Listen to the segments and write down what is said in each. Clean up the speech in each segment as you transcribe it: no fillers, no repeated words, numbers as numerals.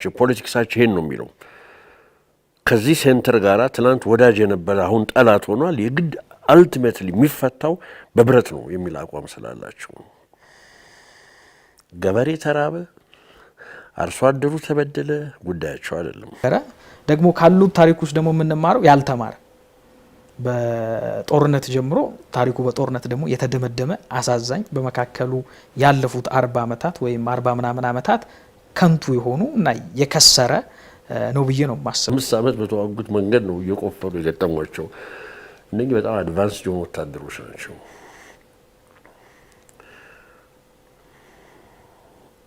ፖለቲክሳቸው ይሄን ነው የሚለው ከዚህ ሴንተር ጋራ ትላንት ወዳጅ የነበረ አሁን ጠላት ሆኗል የግድ አልቲሜትሊ የሚፈታው በብረት ነው የሚል አቋም ስላላቸው ገበሬ ተራበ አርሶ አደሩ ተበደለ ጉዳያቸው አይደለም ደግሞ ካሉት ታሪክ ውስጥ ደግሞ የምንማረው ያልተማረ በጦርነት ጀምሮ ታሪኩ በጦርነት ደግሞ የተደመደመ አሳዛኝ በመካከሉ ያለፉት 40 አመታት ወይም 40 ምናምን አመታት ከንቱ የሆኑ እና የከሰረ ነው ብዬ ነው ማሰብ 5 አመት በተዋጉት መንገድ ነው እየቆፈሩ የገጠሟቸው እነኚህ በጣም አድቫንስድ የሆኑ ወታደሮች ናቸው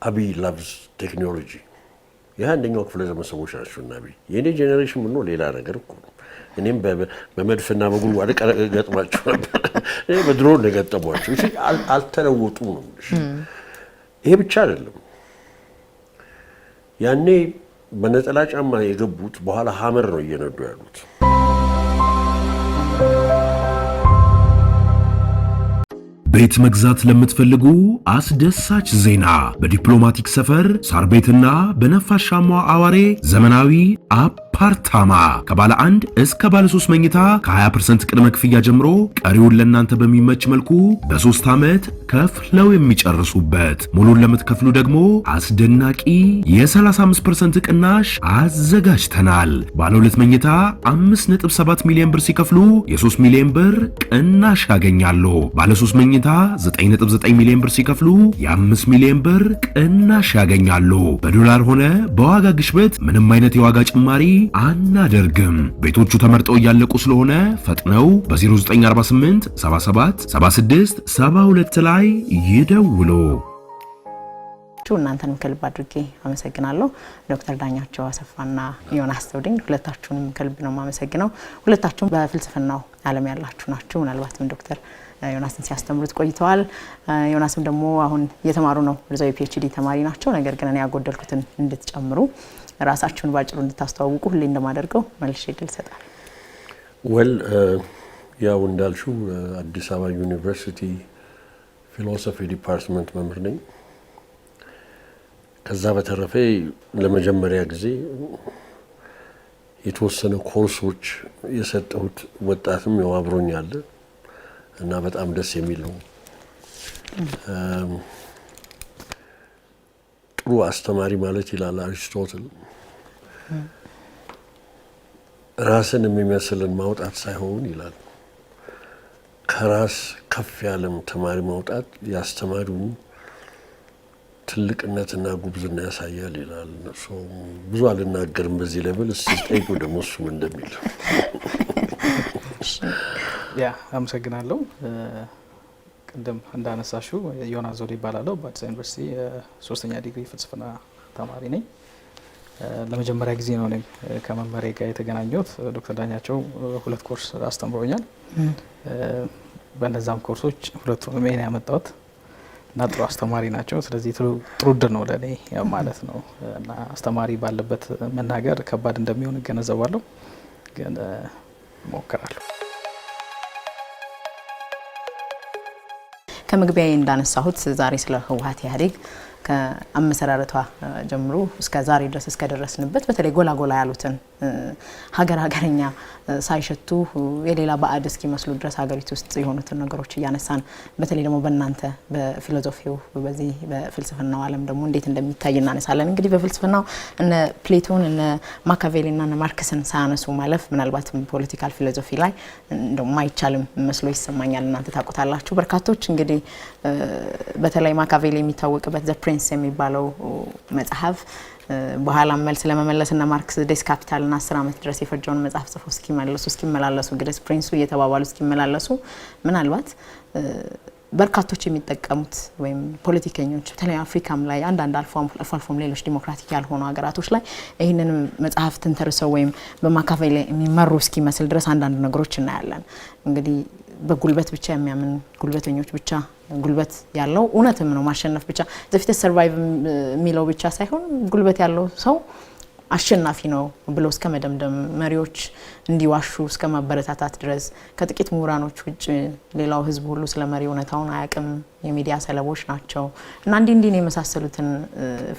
አብይ ላቭስ ቴክኖሎጂ የአንደኛው ክፍለ ዘመን ሰዎች ናቸው አብይ የኔ ጄኔሬሽን ምን ነው ሌላ ነገር እኮ እኔም በመድፍና በጉልጓድ ገጥማቸው ነበር እኔ በድሮን ገጠሟቸው እሺ አልተለወጡም ነው ይሄ ብቻ አይደለም ያኔ በነጠላ ጫማ የገቡት በኋላ ሀመር ነው እየነዱ ያሉት ቤት መግዛት ለምትፈልጉ አስደሳች ዜና በዲፕሎማቲክ ሰፈር ሳር ቤትና በነፋሻማው አዋሬ ዘመናዊ አፓርታማ ከባለ 1 እስከ ባለ 3 መኝታ ከ20% ቅድመ ክፍያ ጀምሮ ቀሪውን ለእናንተ በሚመች መልኩ በ3 ዓመት ከፍለው የሚጨርሱበት ሙሉን ለምትከፍሉ ደግሞ አስደናቂ የ35% ቅናሽ አዘጋጅተናል። ባለ 2 መኝታ 5.7 ሚሊዮን ብር ሲከፍሉ የ3 ሚሊዮን ብር ቅናሽ ያገኛሉ። ባለ 3 መኝታ 9.9 ሚሊዮን ብር ሲከፍሉ የ5 ሚሊዮን ብር ቅናሽ ያገኛሉ። በዶላር ሆነ በዋጋ ግሽበት ምንም አይነት የዋጋ ጭማሪ አናደርግም። ቤቶቹ ተመርጠው ያለቁ ስለሆነ ፈጥነው በ0948 77 76 72 ላይ ይደውሉ። እናንተንም ከልብ አድርጌ አመሰግናለሁ። ዶክተር ዳኛቸው አሰፋና ዮናስ ዘውዴ ሁለታችሁንም ከልብ ነው ማመሰግነው። ሁለታችሁም በፍልስፍናው ዓለም ያላችሁ ናችሁ። ምናልባትም ዶክተር ዮናስን ሲያስተምሩት ቆይተዋል። ዮናስም ደግሞ አሁን እየተማሩ ነው ወደዛው የፒኤችዲ ተማሪ ናቸው። ነገር ግን እኔ ያጎደልኩትን እንድትጨምሩ ራሳችሁን ባጭሩ እንድታስተዋውቁ ሁሌ እንደማደርገው መልሼ እድል ሰጣል። ያው እንዳልሽው አዲስ አበባ ዩኒቨርሲቲ ፊሎሶፊ ዲፓርትመንት መምህር ነኝ። ከዛ በተረፈ ለመጀመሪያ ጊዜ የተወሰነ ኮርሶች የሰጠሁት ወጣትም ያው አብሮኛል እና በጣም ደስ የሚል ነው። ጥሩ አስተማሪ ማለት ይላል አሪስቶትል ራስን የሚመስልን ማውጣት ሳይሆን ይላል ከራስ ከፍ ያለም ተማሪ ማውጣት ያስተማሪውን ትልቅነትና ጉብዝና ያሳያል ይላል። ብዙ አልናገርም በዚህ ለብል ሲጠይቁ ደግሞ እሱም እንደሚል ያ አመሰግናለሁ። ቅድም እንዳነሳሽው ዮናስ ዘውዴ ይባላለሁ። በአዲስ ዩኒቨርሲቲ 3ኛ ዲግሪ ፍልስፍና ተማሪ ነኝ። ለመጀመሪያ ጊዜ ነው እኔም ከመመሬ ጋር የተገናኘሁት። ዶክተር ዳኛቸው 2 ኮርስ አስተምሮኛል። በእነዛም ኮርሶች ሁለቱንም እኔ ያመጣሁት እና ጥሩ አስተማሪ ናቸው። ስለዚህ ጥሩ ድር ነው ለኔ ማለት ነው እና አስተማሪ ባለበት መናገር ከባድ እንደሚሆን እገነዘባለሁ፣ ግን ሞክራለሁ። ከመግቢያዬ እንዳነሳሁት ዛሬ ስለ ህወሓት ኢህአዴግ ከአመሰራረቷ ጀምሮ እስከ ዛሬ ድረስ እስከደረስንበት በተለይ ጎላ ጎላ ያሉትን ሀገርኛ ሳይሸቱ የሌላ ባዕድ እስኪመስሉ ድረስ ሀገሪቱ ውስጥ የሆኑትን ነገሮች እያነሳን በተለይ ደግሞ በእናንተ በፊሎሶፊው በዚህ በፍልስፍናው ዓለም ደግሞ እንዴት እንደሚታይ እናነሳለን። እንግዲህ በፍልስፍናው እነ ፕሌቶን እነ ማካቬሊና እነ ማርክስን ሳያነሱ ማለፍ ምናልባትም ፖለቲካል ፊሎሶፊ ላይ እንደው ማይቻልም መስሎ ይሰማኛል። እናንተ ታውቁታላችሁ። በርካቶች እንግዲህ በተለይ ማካቬሊ የሚታወቅበት ዘ ፕሪንስ የሚባለው መጽሐፍ በኋላ መልስ ለመመለስና ማርክስ ዴስ ካፒታልና 10 አመት ድረስ የፈጀውን መጽሐፍ ጽፎ እስኪመላለሱ ግሬስ ፕሪንሱ እየተባባሉ እስኪመላለሱ ምናልባት በርካቶች የሚጠቀሙት ወይም ፖለቲከኞች በተለይ አፍሪካም ላይ አንዳንድ አልፎም ሌሎች ዲሞክራቲክ ያልሆኑ ሀገራቶች ላይ ይሄንን መጽሐፍ ተንተርሰው ወይም በማካቬሊ የሚመሩ እስኪመስል ድረስ አንዳንድ ነገሮች እናያለን። እንግዲህ በጉልበት ብቻ የሚያምን ጉልበተኞች ብቻ ጉልበት ያለው እውነትም ነው ማሸነፍ ብቻ ዘፊት ሰርቫይቭ የሚለው ብቻ ሳይሆን ጉልበት ያለው ሰው አሸናፊ ነው ብሎ እስከ መደምደም መሪዎች እንዲዋሹ እስከ ማበረታታት ድረስ ከጥቂት ምሁራኖች ውጭ ሌላው ህዝብ ሁሉ ስለ መሪ እውነታውን አያውቅም የሚዲያ ሰለቦች ናቸው እና እንዲህ የመሳሰሉትን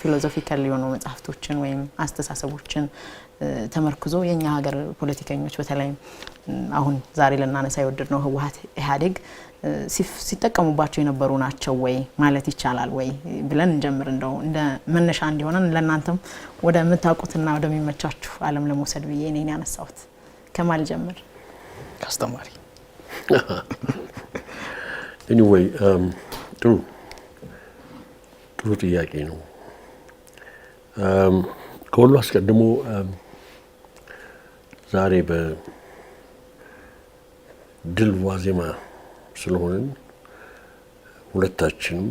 ፊሎሶፊካል የሆኑ መጽሐፍቶችን ወይም አስተሳሰቦችን ተመርክዞ የኛ ሀገር ፖለቲከኞች በተለይ አሁን ዛሬ ለናነሳ የወደድነው ህወሓት ኢህአዴግ ሲጠቀሙባቸው የነበሩ ናቸው ወይ ማለት ይቻላል ወይ ብለን እንጀምር እንደው እንደ መነሻ እንዲሆነን ለናንተም ወደ መታቁትና ወደ ሚመቻችሁ ዓለም ለመውሰድ ብዬ እኔን ያነሳሁት ከማል ጀምር አስተማሪ anyway ጥሩ ጥያቄ ነው ከሁሉ አስቀድሞ ዛሬ በድል ዋዜማ ስለሆነን ሁለታችንም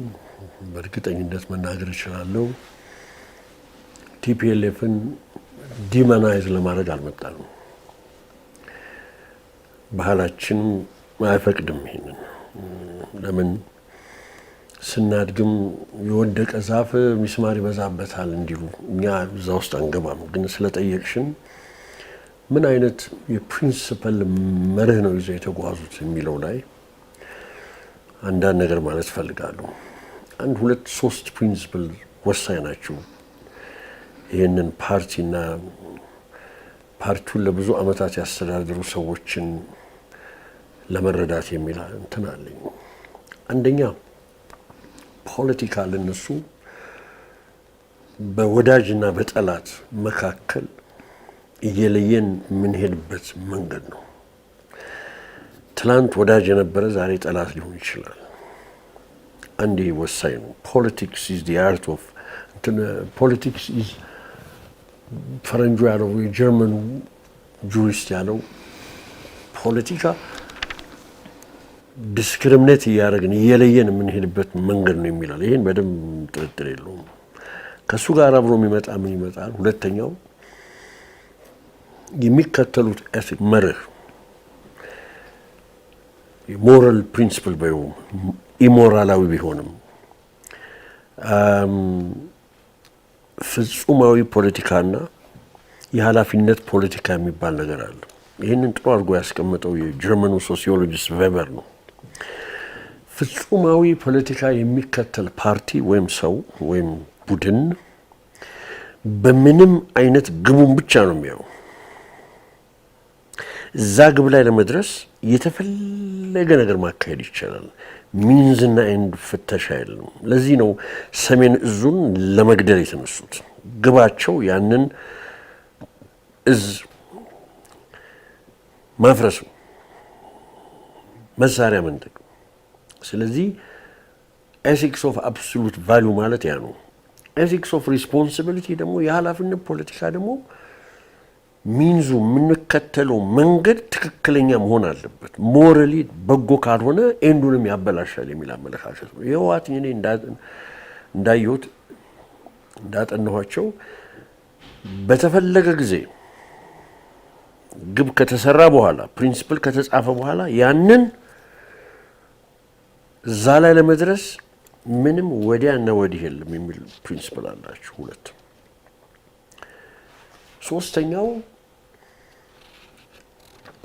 በእርግጠኝነት መናገር እችላለሁ ቲፒኤልኤፍን ዲሞናይዝ ለማድረግ አልመጣንም ባህላችን አይፈቅድም ይሄንን ለምን ስናድግም የወደቀ ዛፍ ሚስማር ይበዛበታል እንዲሉ እኛ እዛ ውስጥ አንገባም ግን ስለጠየቅሽን ምን አይነት የፕሪንሲፕል መርህ ነው ይዘው የተጓዙት የሚለው ላይ አንዳንድ ነገር ማለት ፈልጋለሁ አንድ ሁለት ሶስት ፕሪንሲፕል ወሳኝ ናቸው ይሄንን ፓርቲና ፓርቲውን ለብዙ አመታት ያስተዳደሩ ሰዎችን ለመረዳት የሚል እንትን አለኝ አንደኛ ፖለቲካ ለነሱ በወዳጅና በጠላት መካከል እየለየን ምን ሄድበት መንገድ ነው ትላንት ወዳጅ የነበረ ዛሬ ጠላት ሊሆን ይችላል አንዴ ወሳኝ ነው ፖለቲክስ is the art of politics is ፈረንጁ ያለው የጀርመኑ ጁሪስት ያለው ፖለቲካ ዲስክሪሚኔት ያደረግን እየለየን ምን ሄድበት መንገድ ነው የሚላል ይሄን በደንብ ጥርጥር የለውም ከሱ ጋር አብሮ የሚመጣ ምን ይመጣል ሁለተኛው የሚከተሉት ኤቲክ መርህ ሞራል ፕሪንሲፕል ባይሆን ኢሞራላዊ ቢሆንም ፍጹማዊ ፖለቲካና የኃላፊነት ፖለቲካ የሚባል ነገር አለ ይሄንን ጥሩ አድርጎ ያስቀመጠው የጀርመኑ ሶሲዮሎጂስት ቬበር ነው ፍጹማዊ ፖለቲካ የሚከተል ፓርቲ ወይም ሰው ወይም ቡድን በምንም አይነት ግቡን ብቻ ነው የሚያው እዛ ግብ ላይ ለመድረስ የተፈለገ ነገር ማካሄድ ይችላል ሚንዝና ኤንድ ፍተሻ የለም ለዚህ ነው ሰሜን እዙን ለመግደል የተነሱት ግባቸው ያንን እዝ ማፍረስ መሳሪያ መንጠቅ ስለዚህ ኤቲክስ ኦፍ አብሶሉት ቫልዩ ማለት ያ ነው ኤቲክስ ኦፍ ሪስፖንሲቢሊቲ ደግሞ የኃላፊነት ፖለቲካ ደግሞ ሚንዙ የምንከተለው መንገድ ትክክለኛ መሆን አለበት ሞራሊ በጎ ካልሆነ ኤንዱንም ያበላሻል የሚል አመለካከት ነው የህወሓት እኔ እንዳየሁት እንዳጠናኋቸው በተፈለገ ጊዜ ግብ ከተሰራ በኋላ ፕሪንሲፕል ከተጻፈ በኋላ ያንን እዛ ላይ ለመድረስ ምንም ወዲያና ወዲህ የለም የሚል ፕሪንሲፕል አላቸው ሁለት ሶስተኛው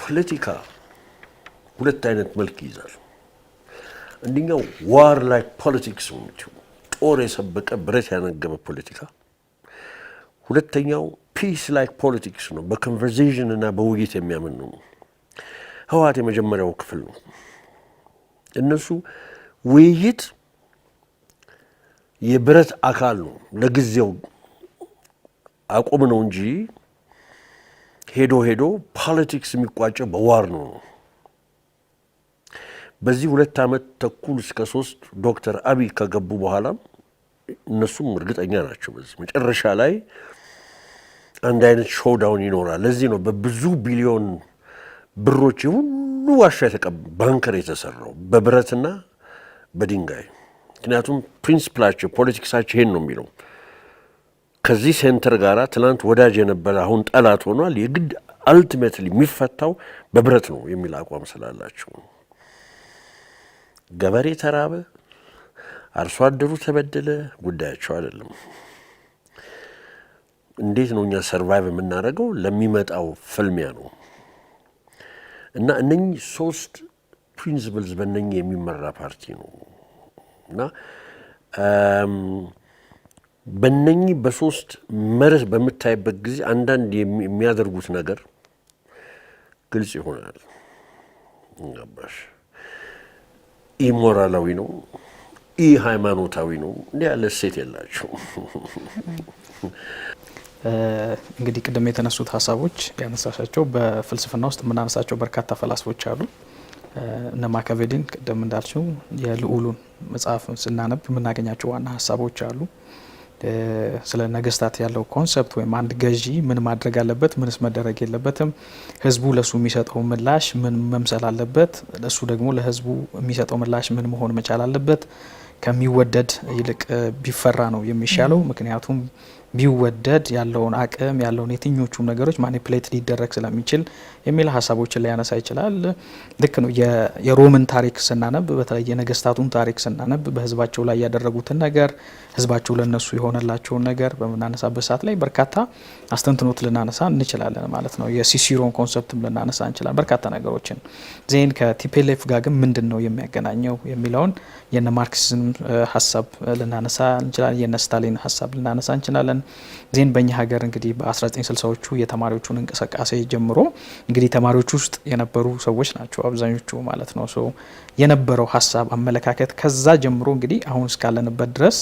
ፖለቲካ ሁለት አይነት መልክ ይዛል አንደኛው ዋር ላይክ ፖለቲክስ ነው ጦር የሰበቀ ብረት ያነገበ ፖለቲካ ሁለተኛው ፒስ ላይክ ፖለቲክስ ነው በኮንቨርሴሽን እና በውይይት የሚያምን ነው ህወሓት የመጀመሪያው ክፍል ነው እነሱ ውይይት የብረት አካል ነው ለጊዜው አቆም ነው እንጂ ሄዶ ፖለቲክስ የሚቋጨው በዋር ነው በዚህ 2 አመት ተኩል እስከ 3 ዶክተር አብይ ከገቡ በኋላ እነሱም እርግጠኛ ናቸው በዚህ መጨረሻ ላይ አንድ አይነት ሾውዳውን ይኖራል ለዚህ ነው በብዙ ቢሊዮን ብሮች ሁሉ ዋሻ ባንከር የተሰራው በብረትና በድንጋይ ምክንያቱም ፕሪንሲፕላቸው ፖለቲክሳቸው ይሄን ነው የሚለው ከዚህ ሴንተር ጋራ ትላንት ወዳጅ የነበረ አሁን ጠላት ሆኗል የግድ አልቲሜትሊ የሚፈታው በብረት ነው የሚል አቋም ስላላቸው ገበሬ ተራበ አርሶ አደሩ ተበደለ ጉዳያቸው አይደለም እንዴት ነው እኛ ሰርቫይቭ የምናደርገው ለሚመጣው ፍልሚያ ነው። እና እነኚህ 3 ፕሪንሲፕልስ በእነኚህ የሚመራ ፓርቲ ነው እና በእነኚህ በ3 መርህ በምታይበት ጊዜ አንዳንድ የሚያደርጉት ነገር ግልጽ ይሆናል። እንጋባሽ ኢሞራላዊ ነው፣ ሃይማኖታዊ ነው። እንዲህ ያለ እሴት የላቸው። እንግዲህ ቅድም የተነሱት ሀሳቦች ያነሳሻቸው በፍልስፍና ውስጥ የምናነሳቸው በርካታ ፈላስፎች አሉ። እነ ማኪያቬሊን ቅድም እንዳልሽው የልዑሉን መጽሐፍ ስናነብ የምናገኛቸው ዋና ሀሳቦች አሉ። ስለ ነገስታት ያለው ኮንሰፕት ወይም አንድ ገዢ ምን ማድረግ አለበት፣ ምንስ መደረግ የለበትም፣ ህዝቡ ለሱ የሚሰጠው ምላሽ ምን መምሰል አለበት፣ ለሱ ደግሞ ለህዝቡ የሚሰጠው ምላሽ ምን መሆን መቻል አለበት፣ ከሚወደድ ይልቅ ቢፈራ ነው የሚሻለው። ምክንያቱም ቢወደድ ያለውን አቅም ያለውን የትኞቹም ነገሮች ማኒፕሌት ሊደረግ ስለሚችል የሚል ሀሳቦችን ሊያነሳ ይችላል። ልክ ነው። የሮምን ታሪክ ስናነብ በተለይ የነገስታቱን ታሪክ ስናነብ በህዝባቸው ላይ ያደረጉትን ነገር ህዝባቸው ለነሱ የሆነላቸውን ነገር በምናነሳበት ሰዓት ላይ በርካታ አስተንትኖት ልናነሳ እንችላለን ማለት ነው። የሲሲሮን ኮንሰፕትም ልናነሳ እንችላለን በርካታ ነገሮችን። ዜን ከቲፒኤልኤፍ ጋር ግን ምንድን ነው የሚያገናኘው የሚለውን የነ ማርክሲዝም ሀሳብ ልናነሳ እንችላለን፣ የነ ስታሊን ሀሳብ ልናነሳ እንችላለን። ዜን በእኛ ሀገር እንግዲህ በ1960ዎቹ የተማሪዎቹን እንቅስቃሴ ጀምሮ እንግዲህ ተማሪዎች ውስጥ የነበሩ ሰዎች ናቸው አብዛኞቹ ማለት ነው። ሶ የነበረው ሀሳብ አመለካከት ከዛ ጀምሮ እንግዲህ አሁን እስካለንበት ድረስ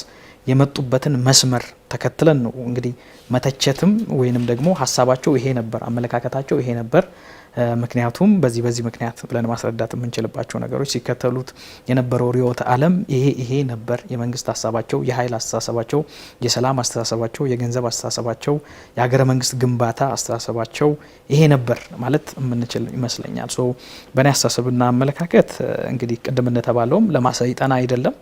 የመጡበትን መስመር ተከትለን ነው እንግዲህ መተቸትም ወይንም ደግሞ ሀሳባቸው ይሄ ነበር፣ አመለካከታቸው ይሄ ነበር፣ ምክንያቱም በዚህ ምክንያት ብለን ማስረዳት የምንችልባቸው ነገሮች ሲከተሉት የነበረው ርዕዮተ ዓለም ይሄ ነበር። የመንግስት ሀሳባቸው፣ የኃይል አስተሳሰባቸው፣ የሰላም አስተሳሰባቸው፣ የገንዘብ አስተሳሰባቸው፣ የሀገረ መንግስት ግንባታ አስተሳሰባቸው ይሄ ነበር ማለት የምንችል ይመስለኛል። ሶ በእኔ አስተሳሰብና አመለካከት እንግዲህ ቅድም እንደተባለውም ለማሰይጠና አይደለም።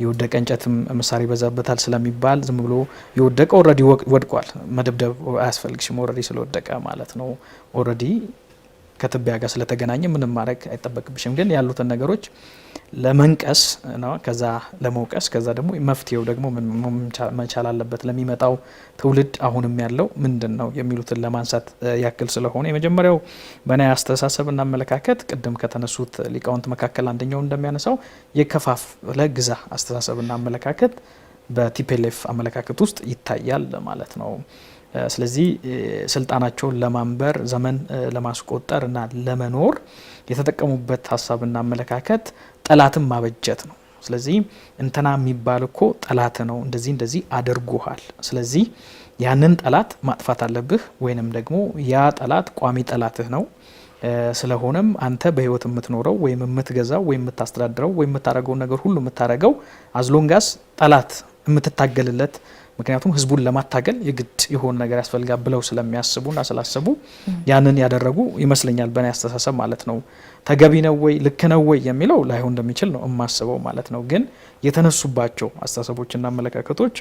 የወደቀ እንጨትም ምሳር ይበዛበታል ስለሚባል ዝም ብሎ የወደቀ ኦልሬዲ ወድቋል፣ መደብደብ አያስፈልግሽም ኦልሬዲ ስለወደቀ ማለት ነው። ኦልሬዲ ከትቢያ ጋር ስለተገናኘ ምንም ማድረግ አይጠበቅብሽም። ግን ያሉትን ነገሮች ለመንቀስ ነው፣ ከዛ ለመውቀስ፣ ከዛ ደግሞ መፍትሄው ደግሞ መቻል አለበት ለሚመጣው ትውልድ አሁንም ያለው ምንድን ነው የሚሉትን ለማንሳት ያክል ስለሆነ የመጀመሪያው በእኔ አስተሳሰብና አመለካከት ቅድም ከተነሱት ሊቃውንት መካከል አንደኛው እንደሚያነሳው የከፋፍለ ግዛ አስተሳሰብና አመለካከት በቲፒኤልኤፍ አመለካከት ውስጥ ይታያል ማለት ነው። ስለዚህ ስልጣናቸውን ለማንበር ዘመን ለማስቆጠር እና ለመኖር የተጠቀሙበት ሀሳብና አመለካከት ጠላትን ማበጀት ነው። ስለዚህ እንትና የሚባል እኮ ጠላት ነው፣ እንደዚህ አድርጎሃል፣ ስለዚህ ያንን ጠላት ማጥፋት አለብህ፣ ወይንም ደግሞ ያ ጠላት ቋሚ ጠላትህ ነው። ስለሆነም አንተ በህይወት የምትኖረው ወይም የምትገዛው ወይም የምታስተዳድረው ወይም የምታደርገውን ነገር ሁሉ የምታደርገው አዝሎንጋስ ጠላት የምትታገልለት፣ ምክንያቱም ህዝቡን ለማታገል የግድ የሆነ ነገር ያስፈልጋል ብለው ስለሚያስቡና ስላሰቡ ያንን ያደረጉ ይመስለኛል በእኔ አስተሳሰብ ማለት ነው። ተገቢ ነው ወይ ልክ ነው ወይ የሚለው ላይሆን እንደሚችል ነው የማስበው ማለት ነው። ግን የተነሱባቸው አስተሳሰቦችና አመለካከቶች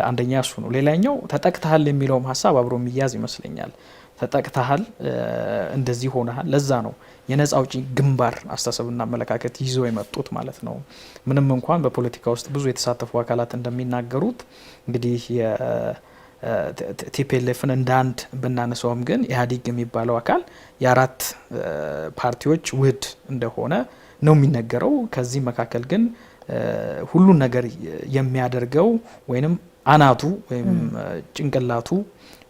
አንደኛ እሱ ነው። ሌላኛው ተጠቅተሃል የሚለውም ሀሳብ አብሮ የሚያዝ ይመስለኛል። ተጠቅተሃል፣ እንደዚህ ሆነሃል። ለዛ ነው የነጻ አውጪ ግንባር አስተሳሰብና አመለካከት ይዞ የመጡት ማለት ነው። ምንም እንኳን በፖለቲካ ውስጥ ብዙ የተሳተፉ አካላት እንደሚናገሩት እንግዲህ ቲፒኤልኤፍን እንደ አንድ ብናነሳውም ግን ኢህአዴግ የሚባለው አካል የአራት ፓርቲዎች ውህድ እንደሆነ ነው የሚነገረው። ከዚህ መካከል ግን ሁሉን ነገር የሚያደርገው ወይንም አናቱ ወይም ጭንቅላቱ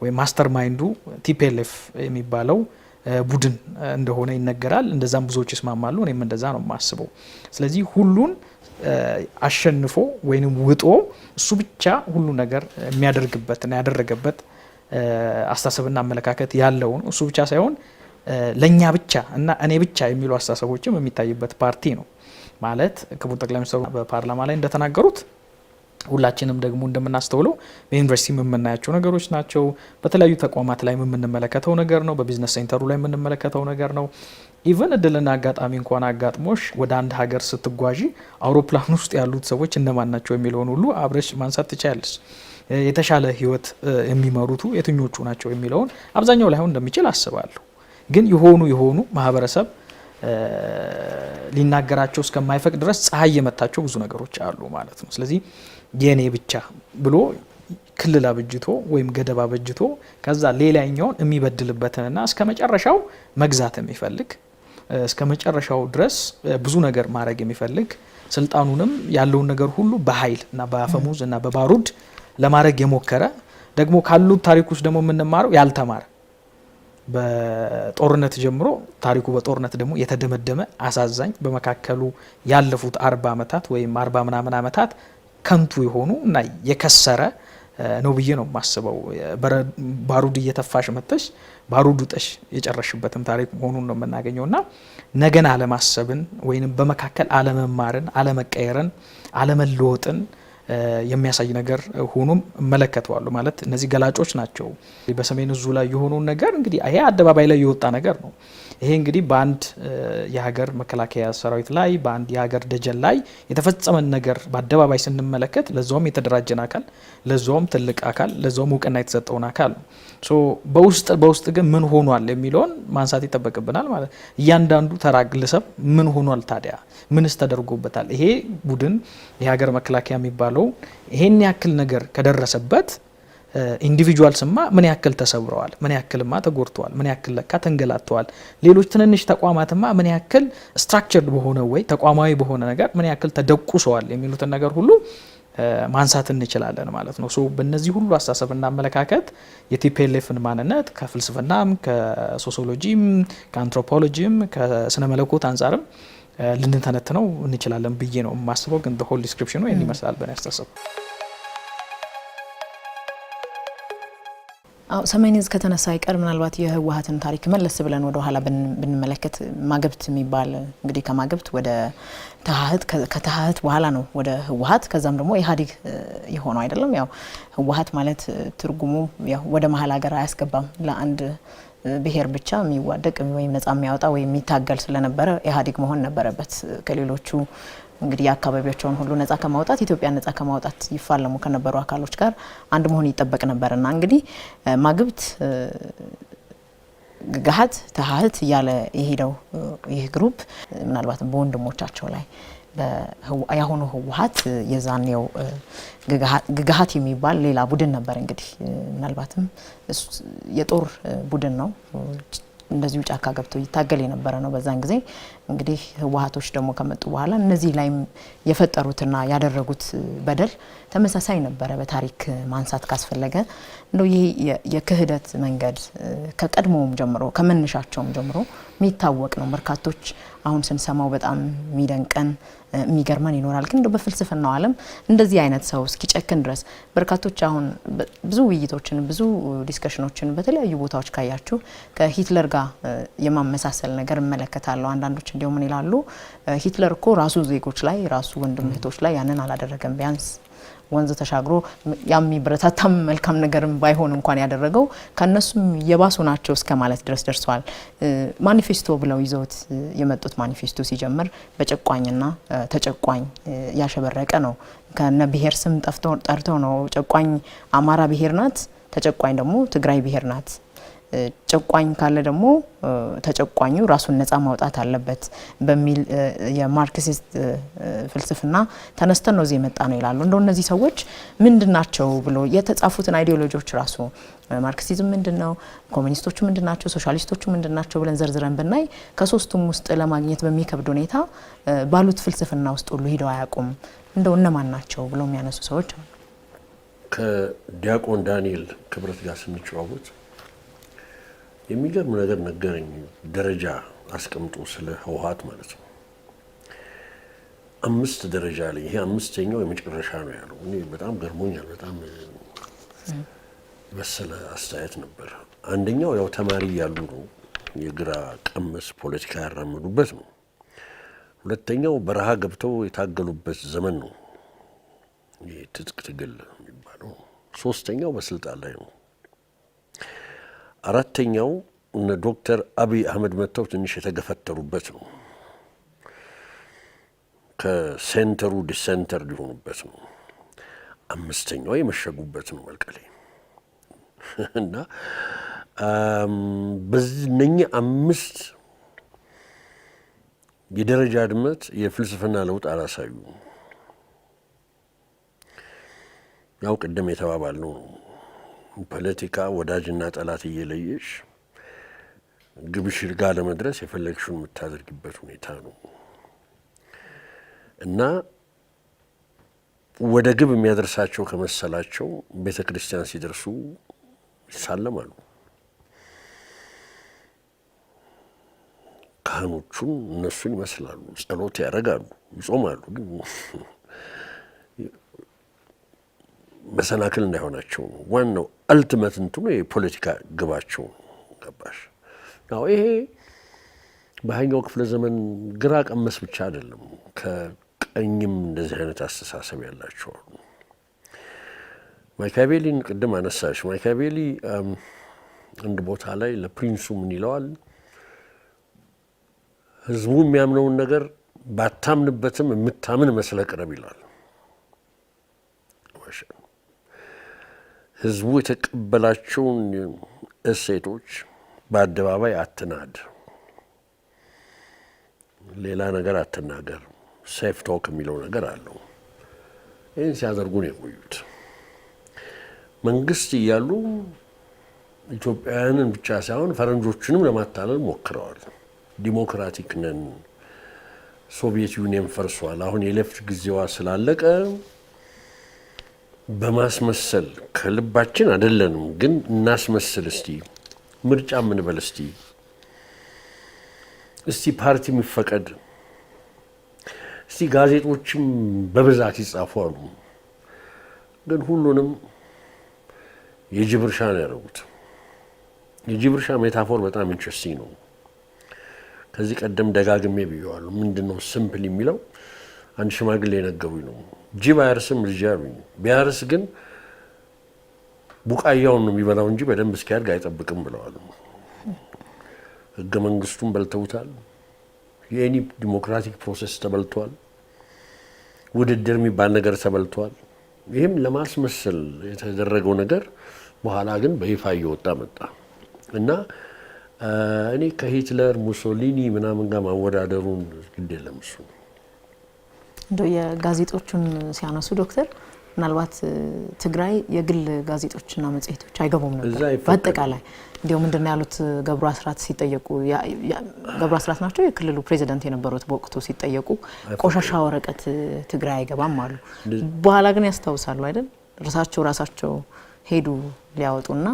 ወይም ማስተር ማይንዱ ቲፒኤልኤፍ የሚባለው ቡድን እንደሆነ ይነገራል። እንደዛም ብዙዎች ይስማማሉ። እኔም እንደዛ ነው የማስበው። ስለዚህ ሁሉን አሸንፎ ወይንም ውጦ እሱ ብቻ ሁሉ ነገር የሚያደርግበትና ያደረገበት አስተሳሰብና አመለካከት ያለው ነው። እሱ ብቻ ሳይሆን ለኛ ብቻ እና እኔ ብቻ የሚሉ አስተሳሰቦችም የሚታይበት ፓርቲ ነው ማለት ክቡር ጠቅላይ ሚኒስትሩ በፓርላማ ላይ እንደተናገሩት ሁላችንም ደግሞ እንደምናስተውለው በዩኒቨርሲቲ የምናያቸው ነገሮች ናቸው። በተለያዩ ተቋማት ላይ የምንመለከተው ነገር ነው። በቢዝነስ ሴንተሩ ላይ የምንመለከተው ነገር ነው። ኢቨን እድልና አጋጣሚ እንኳን አጋጥሞሽ ወደ አንድ ሀገር ስትጓዢ አውሮፕላን ውስጥ ያሉት ሰዎች እነማን ናቸው የሚለውን ሁሉ አብረሽ ማንሳት ትችያለሽ። የተሻለ ህይወት የሚመሩቱ የትኞቹ ናቸው የሚለውን አብዛኛው ላይሆን እንደሚችል አስባለሁ። ግን የሆኑ ማህበረሰብ ሊናገራቸው እስከማይፈቅ ድረስ ፀሐይ የመታቸው ብዙ ነገሮች አሉ ማለት ነው። ስለዚህ የኔ ብቻ ብሎ ክልል አበጅቶ ወይም ገደብ አበጅቶ ከዛ ሌላኛውን የሚበድልበትንና እስከ መጨረሻው መግዛት የሚፈልግ እስከ መጨረሻው ድረስ ብዙ ነገር ማድረግ የሚፈልግ ስልጣኑንም ያለውን ነገር ሁሉ በኃይል እና በአፈሙዝ እና በባሩድ ለማድረግ የሞከረ ደግሞ ካሉት ታሪክ ውስጥ ደግሞ የምንማረው ያልተማረ በጦርነት ጀምሮ ታሪኩ በጦርነት ደግሞ የተደመደመ አሳዛኝ በመካከሉ ያለፉት 40 አመታት ወይም 40 ምናምን አመታት ከንቱ የሆኑ እና የከሰረ ነው ብዬ ነው ማስበው። ባሩድ እየተፋሽ መተሽ ባሩድ ውጠሽ የጨረሽበትም ታሪክ መሆኑን ነው የምናገኘውና ነገን አለማሰብን ወይንም በመካከል አለመማርን፣ አለመቀየርን፣ አለመለወጥን የሚያሳይ ነገር ሆኖም መለከተዋለሁ። ማለት እነዚህ ገላጮች ናቸው። በሰሜን እዙ ላይ የሆነውን ነገር እንግዲህ ይሄ አደባባይ ላይ የወጣ ነገር ነው። ይሄ እንግዲህ በአንድ የሀገር መከላከያ ሰራዊት ላይ በአንድ የሀገር ደጀን ላይ የተፈጸመን ነገር በአደባባይ ስንመለከት ለዛውም የተደራጀን አካል ለዛውም ትልቅ አካል ለዛውም እውቅና የተሰጠውን አካል ነው። በውስጥ ግን ምን ሆኗል የሚለውን ማንሳት ይጠበቅብናል። ማለት እያንዳንዱ ተራ ግለሰብ ምን ሆኗል ታዲያ ምንስ ተደርጎበታል? ይሄ ቡድን የሀገር መከላከያ የሚባለው ይሄን ያክል ነገር ከደረሰበት ኢንዲቪጁዋል ስማ ምን ያክል ተሰብረዋል፣ ምን ያክልማ ተጎድተዋል፣ ምን ያክል ለካ ተንገላተዋል፣ ሌሎች ትንንሽ ተቋማትማ ምን ያክል ስትራክቸርድ በሆነ ወይ ተቋማዊ በሆነ ነገር ምን ያክል ተደቁሰዋል የሚሉትን ነገር ሁሉ ማንሳት እንችላለን ማለት ነው። በእነዚህ ሁሉ አስተሳሰብና አመለካከት የቲፒኤልኤፍን ማንነት ከፍልስፍናም ከሶሲዮሎጂም ከአንትሮፖሎጂም ከስነ መለኮት አንጻርም ልንተነትነው እንችላለን ብዬ ነው የማስበው። ግን ሆል ዲስክሪፕሽኑ ይህን ይመስላል በእኔ አስተሳሰብ። ሰሜን ዕዝ ከተነሳ አይቀር ምናልባት የህወሓትን ታሪክ መለስ ብለን ወደ ኋላ ብንመለከት ማገብት የሚባል እንግዲህ ከማገብት ወደ ተሃህት ከተሃህት በኋላ ነው ወደ ህወሓት ከዛም ደግሞ ኢህአዴግ የሆነው አይደለም። ያው ህወሓት ማለት ትርጉሙ ያው ወደ መሀል ሀገር አያስገባም ለአንድ ብሔር ብቻ የሚዋደቅ ወይም ነጻ የሚያወጣ ወይም የሚታገል ስለነበረ ኢህአዴግ መሆን ነበረበት። ከሌሎቹ እንግዲህ አካባቢያቸውን ሁሉ ነጻ ከማውጣት ኢትዮጵያ ነጻ ከማውጣት ይፋለሙ ከነበሩ አካሎች ጋር አንድ መሆን ይጠበቅ ነበርና እንግዲህ ማግብት ግጋሃት ተሃህት ያለ ይሄደው ይህ ግሩፕ ምናልባት በወንድሞቻቸው ላይ ያሆኑ ህወሓት የዛኔው ግጋሃት የሚባል ሌላ ቡድን ነበር። እንግዲህ ምናልባትም የጦር ቡድን ነው እንደዚሁ ጫካ ገብቶ ይታገል የነበረ ነው በዛን ጊዜ። እንግዲህ ህወሓቶች ደግሞ ከመጡ በኋላ እነዚህ ላይም የፈጠሩትና ያደረጉት በደል ተመሳሳይ ነበረ። በታሪክ ማንሳት ካስፈለገ እንደው ይሄ የክህደት መንገድ ከቀድሞውም ጀምሮ ከመነሻቸውም ጀምሮ የሚታወቅ ነው። በርካቶች አሁን ስንሰማው በጣም የሚደንቀን የሚገርመን ይኖራል። ግን እንደው በፍልስፍናው ዓለም እንደዚህ አይነት ሰው እስኪጨክን ድረስ በርካቶች አሁን ብዙ ውይይቶችን ብዙ ዲስከሽኖችን በተለያዩ ቦታዎች ካያችሁ ከሂትለር ጋር የማመሳሰል ነገር እመለከታለሁ። አንዳንዶች እንዲያው ምን ይላሉ ሂትለር እኮ ራሱ ዜጎች ላይ ራሱ ወንድም እህቶች ላይ ያንን አላደረገም ቢያንስ ወንዝ ተሻግሮ የሚበረታታም መልካም ነገርም ባይሆን እንኳን ያደረገው ከነሱም የባሱ ናቸው እስከ ማለት ድረስ ደርሷል። ማኒፌስቶ ብለው ይዘውት የመጡት ማኒፌስቶ ሲጀምር በጨቋኝና ተጨቋኝ ያሸበረቀ ነው። ከነ ብሔር ስም ጠርተው ነው ጨቋኝ አማራ ብሔር ናት፣ ተጨቋኝ ደግሞ ትግራይ ብሔር ናት። ጨቋኝ ካለ ደግሞ ተጨቋኙ ራሱን ነጻ ማውጣት አለበት በሚል የማርክሲስት ፍልስፍና ተነስተን ነው የመጣ ነው ይላሉ። እንደው እነዚህ ሰዎች ምንድናቸው ብሎ የተጻፉትን አይዲዮሎጂዎች ራሱ ማርክሲዝም ምንድነው፣ ኮሙኒስቶቹ ምንድናቸው፣ ሶሻሊስቶቹ ምንድናቸው ብለን ዘርዝረን ብናይ ከሶስቱም ውስጥ ለማግኘት በሚከብድ ሁኔታ ባሉት ፍልስፍና ውስጥ ሁሉ ሄደው አያውቁም። እንደው እነማን ናቸው ብለው የሚያነሱ ሰዎች አሉ። ከዲያቆን ዳንኤል ክብረት ጋር ስንጨዋወት የሚገርም ነገር ነገረኝ። ደረጃ አስቀምጦ ስለ ህወሓት ማለት ነው 5 ደረጃ ላይ ይሄ 5ኛው የመጨረሻ ነው ያለው። እኔ በጣም ገርሞኛል። በጣም በሰለ አስተያየት ነበር። አንደኛው ያው ተማሪ ያሉ ነው የግራ ቀመስ ፖለቲካ ያራመዱበት ነው። ሁለተኛው በረሃ ገብተው የታገሉበት ዘመን ነው የትጥቅ ትግል የሚባለው። ሶስተኛው በስልጣን ላይ ነው። አራተኛው እነ ዶክተር አብይ አህመድ መጥተው ትንሽ የተገፈተሩበት ነው። ከሴንተሩ ዲሴንተር ሊሆኑበት ነው። አምስተኛው የመሸጉበት ነው መልቀሌ እና በዚህ እነኚህ 5 የደረጃ ድመት የፍልስፍና ለውጥ አላሳዩ። ያው ቅድም የተባባልነው ፖለቲካ ወዳጅና ጠላት እየለየሽ ግብሽ ጋር ለመድረስ የፈለግሽውን የምታደርጊበት ሁኔታ ነው እና ወደ ግብ የሚያደርሳቸው ከመሰላቸው ቤተ ክርስቲያን ሲደርሱ ይሳለማሉ። ካህኖቹም እነሱን ይመስላሉ፣ ጸሎት ያደርጋሉ፣ ይጾማሉ። ግን መሰናክል እንዳይሆናቸው ነው። ዋናው አልቲሜት እንትኑ የፖለቲካ ግባቸው ነው። ገባሽ? አዎ ይሄ በሃያኛው ክፍለ ዘመን ግራ ቀመስ ብቻ አይደለም፣ ከቀኝም እንደዚህ አይነት አስተሳሰብ ያላቸው አሉ። ማኪያቬሊን ቅድም አነሳሽ። ማኪያቬሊ አንድ ቦታ ላይ ለፕሪንሱ ምን ይለዋል? ህዝቡ የሚያምነውን ነገር ባታምንበትም የምታምን መስለህ ቅረብ ይላል። ህዝቡ የተቀበላቸውን እሴቶች በአደባባይ አትናድ፣ ሌላ ነገር አትናገር፣ ሴፍ ቶክ የሚለው ነገር አለው። ይህን ሲያደርጉ ነው የቆዩት። መንግስት እያሉ ኢትዮጵያውያንን ብቻ ሳይሆን ፈረንጆችንም ለማታለል ሞክረዋል። ዲሞክራቲክ ነን፣ ሶቪየት ዩኒየን ፈርሷል፣ አሁን የለፍት ጊዜዋ ስላለቀ በማስመሰል ከልባችን አይደለንም ግን እናስመስል፣ እስቲ ምርጫ ምንበል፣ እስቲ ፓርቲ የሚፈቀድ፣ እስቲ ጋዜጦችም በብዛት ይጻፉ አሉ። ግን ሁሉንም የጅብ እርሻ ነው ያደረጉት። የጅብ እርሻ ሜታፎር በጣም ኢንትረስቲንግ ነው። ከዚህ ቀደም ደጋግሜ ብየዋለሁ። ምንድነው ሲምፕል የሚለው አንድ ሽማግሌ የነገሩኝ ነው። ጅብ አያርስም ልጅ ያሉኝ። ቢያርስ ግን ቡቃያውን ነው የሚበላው እንጂ በደንብ እስኪያድግ አይጠብቅም ብለዋል። ህገ መንግስቱን በልተውታል። የኤኒ ዲሞክራቲክ ፕሮሰስ ተበልቷል። ውድድር የሚባል ነገር ተበልቷል። ይህም ለማስመሰል የተደረገው ነገር በኋላ ግን በይፋ እየወጣ መጣ እና እኔ ከሂትለር ሙሶሊኒ ምናምን ጋር ማወዳደሩን ግድ የለም እሱ እንደው የጋዜጦቹን ሲያነሱ ዶክተር ምናልባት ትግራይ የግል ጋዜጦችና መጽሔቶች አይገቡም ነበር በአጠቃላይ። እንዲያው ምንድነው ያሉት ገብሩ አስራት ሲጠየቁ፣ ገብሩ አስራት ናቸው የክልሉ ፕሬዚዳንት የነበሩት በወቅቱ ሲጠየቁ ቆሻሻ ወረቀት ትግራይ አይገባም አሉ። በኋላ ግን ያስታውሳሉ አይደል? ራሳቸው ሄዱ ሊያወጡና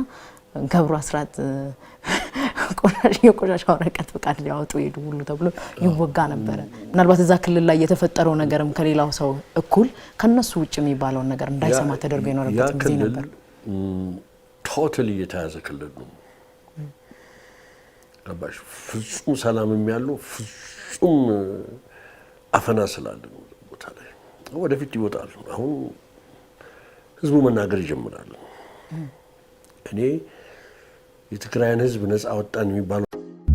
ገብሩ አስራት የቆሻሻ ወረቀት ፍቃድ ሊያወጡ ሄዱ ሁሉ ተብሎ ይወጋ ነበረ። ምናልባት እዛ ክልል ላይ የተፈጠረው ነገርም ከሌላው ሰው እኩል ከነሱ ውጭ የሚባለውን ነገር እንዳይሰማ ተደርጎ የኖረበት ጊዜ ነበር። ቶታሊ የተያዘ ክልል ነው። አባሽ ፍጹም ሰላም ያለው ፍጹም አፈና ስላለ ነው ቦታ ላይ ወደፊት ይወጣል። አሁን ህዝቡ መናገር ይጀምራል። እኔ የትግራይን ህዝብ ነፃ አወጣን የሚባለው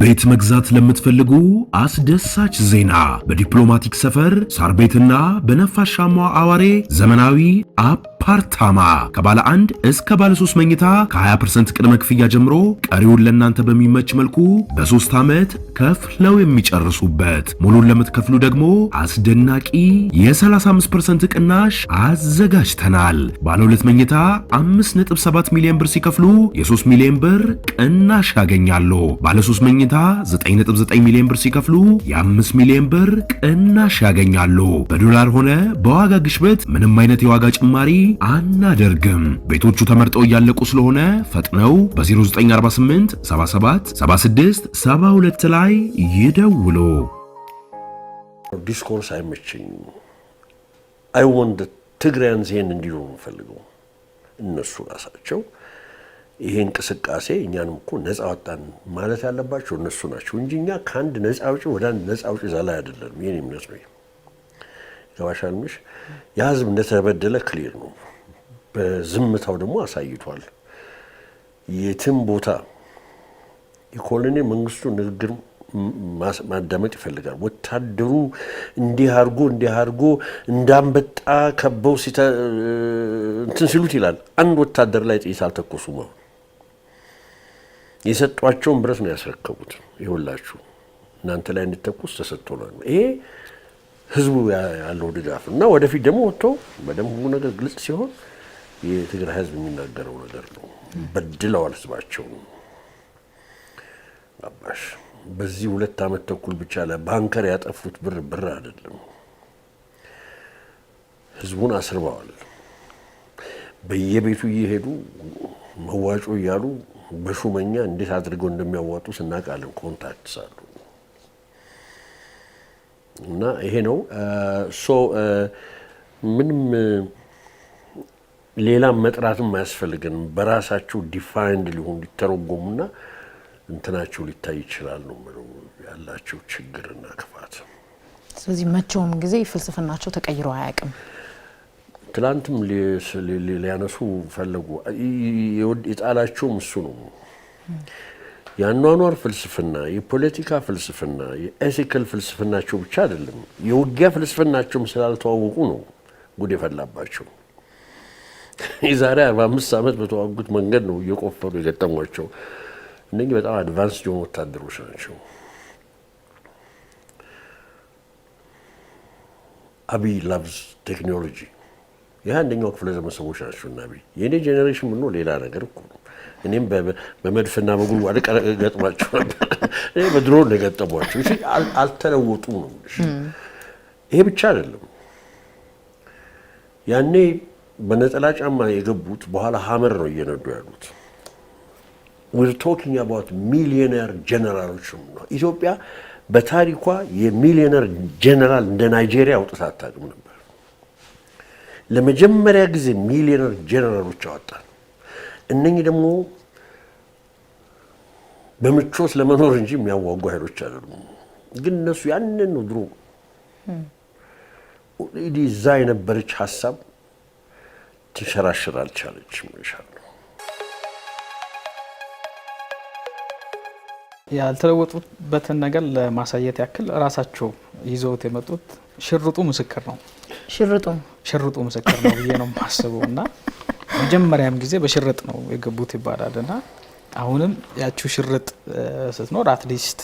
ቤት መግዛት ለምትፈልጉ አስደሳች ዜና በዲፕሎማቲክ ሰፈር ሳር ቤትና በነፋሻማው አዋሬ ዘመናዊ አፓርታማ ከባለ 1 እስከ ባለ 3 መኝታ ከ20% ቅድመ ክፍያ ጀምሮ ቀሪውን ለእናንተ በሚመች መልኩ በ3 ዓመት ከፍለው የሚጨርሱበት። ሙሉን ለምትከፍሉ ደግሞ አስደናቂ የ35% ቅናሽ አዘጋጅተናል። ባለ 2 መኝታ 5.7 ሚሊዮን ብር ሲከፍሉ የ3 ሚሊዮን ብር ቅናሽ ያገኛሉ። ባለ 3 መኝታ 9.9 ሚሊዮን ብር ሲከፍሉ የ5 ሚሊዮን ብር ቅናሽ ያገኛሉ። በዶላር ሆነ በዋጋ ግሽበት ምንም አይነት የዋጋ ጭማሪ አናደርግም። ቤቶቹ ተመርጠው እያለቁ ስለሆነ ፈጥነው በ0948 77 76 72 ላይ ይደውሉ። ዲስኮርስ አይመቸኝም። አይ ዋንት ትግራይን ዜን እንዲሉ ፈልገው እነሱ ራሳቸው ይሄ እንቅስቃሴ እኛንም እኮ ነፃ ወጣን ማለት ያለባቸው እነሱ ናቸው እንጂ እኛ ከአንድ ነፃ አውጪ ወደ አንድ ነፃ አውጪ ዛላ አይደለም። ይሄን እምነት ነው ገባሻልምሽ። የህዝብ እንደተበደለ ክሊር ነው። በዝምታው ደግሞ አሳይቷል። የትም ቦታ የኮሎኔል መንግስቱ ንግግር ማዳመጥ ይፈልጋል። ወታደሩ እንዲህ አድርጎ እንዳንበጣ ከበው እንትን ሲሉት ይላል። አንድ ወታደር ላይ ጥይት አልተኮሱም። የሰጧቸውን ብረት ነው ያስረከቡት። ይኸውላችሁ እናንተ ላይ እንድትተኩስ ተሰጥቶናል። ይሄ ህዝቡ ያለው ድጋፍ እና ወደፊት ደግሞ ወጥቶ በደንብ ሁሉ ነገር ግልጽ ሲሆን የትግራይ ህዝብ የሚናገረው ነገር ነው። በድለዋል ህዝባቸው አባሽ በዚህ 2 ዓመት ተኩል ብቻ ለባንከር ያጠፉት ብር አይደለም። ህዝቡን አስርበዋል። በየቤቱ እየሄዱ መዋጮ እያሉ በሹመኛ እንዴት አድርገው እንደሚያዋጡ ስናቃለን። ኮንታክትስ አሉ እና ይሄ ነው ምንም ሌላ መጥራትም አያስፈልገንም። በራሳቸው ዲፋይንድ ሊሆን ሊተረጎሙና እንትናቸው ሊታይ ይችላል ነው ያላቸው ችግርና ክፋት። ስለዚህ መቼውም ጊዜ ፍልስፍናቸው ተቀይሮ አያውቅም። ትላንትም ሊያነሱ ፈለጉ። የጣላቸውም እሱ ነው። የአኗኗር ፍልስፍና፣ የፖለቲካ ፍልስፍና፣ የኤቲካል ፍልስፍናቸው ብቻ አይደለም፣ የውጊያ ፍልስፍናቸውም ስላልተዋወቁ ነው ጉድ የፈላባቸው። የዛሬ 45 ዓመት በተዋጉት መንገድ ነው እየቆፈሩ የገጠሟቸው። እነኚህ በጣም አድቫንስ የሆኑ ወታደሮች ናቸው። አብይ ላቭስ ቴክኖሎጂ የአንደኛው ክፍለ ዘመን ሰዎች ናቸው። እና አብይ የኔ ጄኔሬሽን ምን ነው ሌላ ነገር እኮ ነው። እኔም በመድፍና በጉልጓድ ገጥማቸው ነበር። እኔ በድሮን ነው የገጠሟቸው። እሺ አልተለወጡ ነው። ይሄ ብቻ አይደለም። ያኔ በነጠላ ጫማ የገቡት በኋላ ሀመር ነው እየነዱ ያሉት። we're talking about millionaire ጀነራሎች ነው። ኢትዮጵያ በታሪኳ የሚሊዮነር ጀነራል እንደ ናይጄሪያ አውጥታ አታውቅም ነበር። ለመጀመሪያ ጊዜ ሚሊዮነር ጀነራሎች አወጣን። እነኚህ ደግሞ በምቾት ለመኖር እንጂ የሚያዋጉ ኃይሎች አይደሉም። ግን እነሱ ያንን ነው ድሮ እዛ የነበረች ሀሳብ ትንሸራሸር አልቻለችም። ይሻላል ያልተለወጡበትን ነገር ለማሳየት ያክል ራሳቸው ይዘውት የመጡት ሽርጡ ምስክር ነው። ሽርጡ ምስክር ነው ብዬ ነው የማስበው። እና መጀመሪያም ጊዜ በሽርጥ ነው የገቡት ይባላልና አሁንም ያቺው ሽርጥ ስትኖር አትሊስት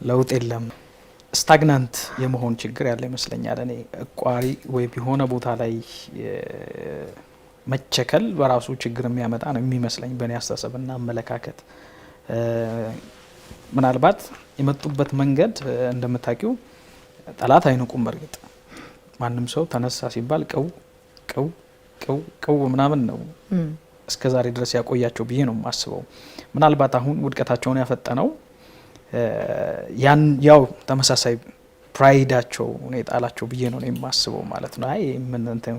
ለውጥ የለም። ስታግናንት የመሆን ችግር ያለ ይመስለኛል። እኔ እቋሪ ወይ ቢሆነ ቦታ ላይ መቸከል በራሱ ችግር የሚያመጣ ነው የሚመስለኝ በእኔ አስተሳሰብና አመለካከት። ምናልባት የመጡበት መንገድ እንደምታውቂው ጠላት አይንቁም። በርግጥ ማንም ሰው ተነሳ ሲባል ቀው ምናምን ነው እስከዛሬ ድረስ ያቆያቸው ብዬ ነው የማስበው። ምናልባት አሁን ውድቀታቸውን ያፈጠነው ያው ተመሳሳይ ፕራይዳቸው ነው የጣላቸው ብዬ ነው የማስበው ማለት ነው። አይ ምን እንትን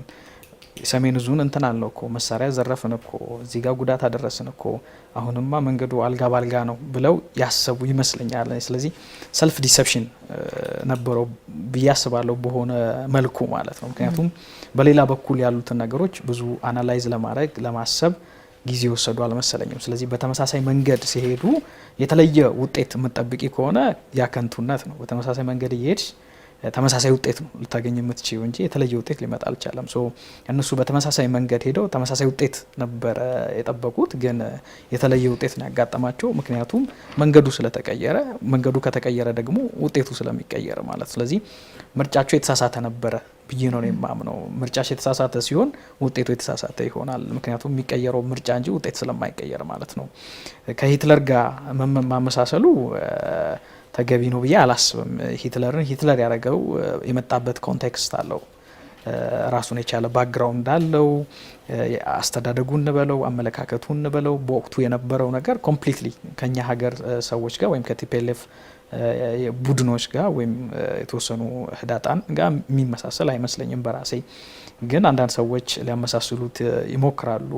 ሰሜን ዙን እንትን አለው እኮ መሳሪያ ዘረፍን እኮ እዚህ ጋር ጉዳት አደረስን እኮ አሁንማ መንገዱ አልጋ ባልጋ ነው ብለው ያሰቡ ይመስለኛል። ስለዚህ ሰልፍ ዲሰፕሽን ነበረው ብዬ አስባለሁ በሆነ መልኩ ማለት ነው። ምክንያቱም በሌላ በኩል ያሉትን ነገሮች ብዙ አናላይዝ ለማድረግ ለማሰብ ጊዜ ወሰዱ አልመሰለኝም። ስለዚህ በተመሳሳይ መንገድ ሲሄዱ የተለየ ውጤት የምትጠብቂ ከሆነ ያከንቱነት ነው። በተመሳሳይ መንገድ እየሄድሽ ተመሳሳይ ውጤት ነው ልታገኝ የምትችይው እንጂ የተለየ ውጤት ሊመጣ አልቻለም። እነሱ በተመሳሳይ መንገድ ሄደው ተመሳሳይ ውጤት ነበረ የጠበቁት፣ ግን የተለየ ውጤት ነው ያጋጠማቸው። ምክንያቱም መንገዱ ስለተቀየረ፣ መንገዱ ከተቀየረ ደግሞ ውጤቱ ስለሚቀየር ማለት። ስለዚህ ምርጫቸው የተሳሳተ ነበረ ብዬ ነው የማምነው። ምርጫቸው የተሳሳተ ሲሆን ውጤቱ የተሳሳተ ይሆናል። ምክንያቱም የሚቀየረው ምርጫ እንጂ ውጤት ስለማይቀየር ማለት ነው። ከሂትለር ጋር ማመሳሰሉ ተገቢ ነው ብዬ አላስብም። ሂትለር ያደረገው የመጣበት ኮንቴክስት አለው፣ ራሱን የቻለ ባክግራውንድ አለው። አስተዳደጉ እንበለው አመለካከቱ እንበለው በወቅቱ የነበረው ነገር ኮምፕሊትሊ ከኛ ሀገር ሰዎች ጋር ወይም ከቲፒኤልኤፍ ቡድኖች ጋር ወይም የተወሰኑ ህዳጣን ጋር የሚመሳሰል አይመስለኝም በራሴ። ግን አንዳንድ ሰዎች ሊያመሳስሉት ይሞክራሉ።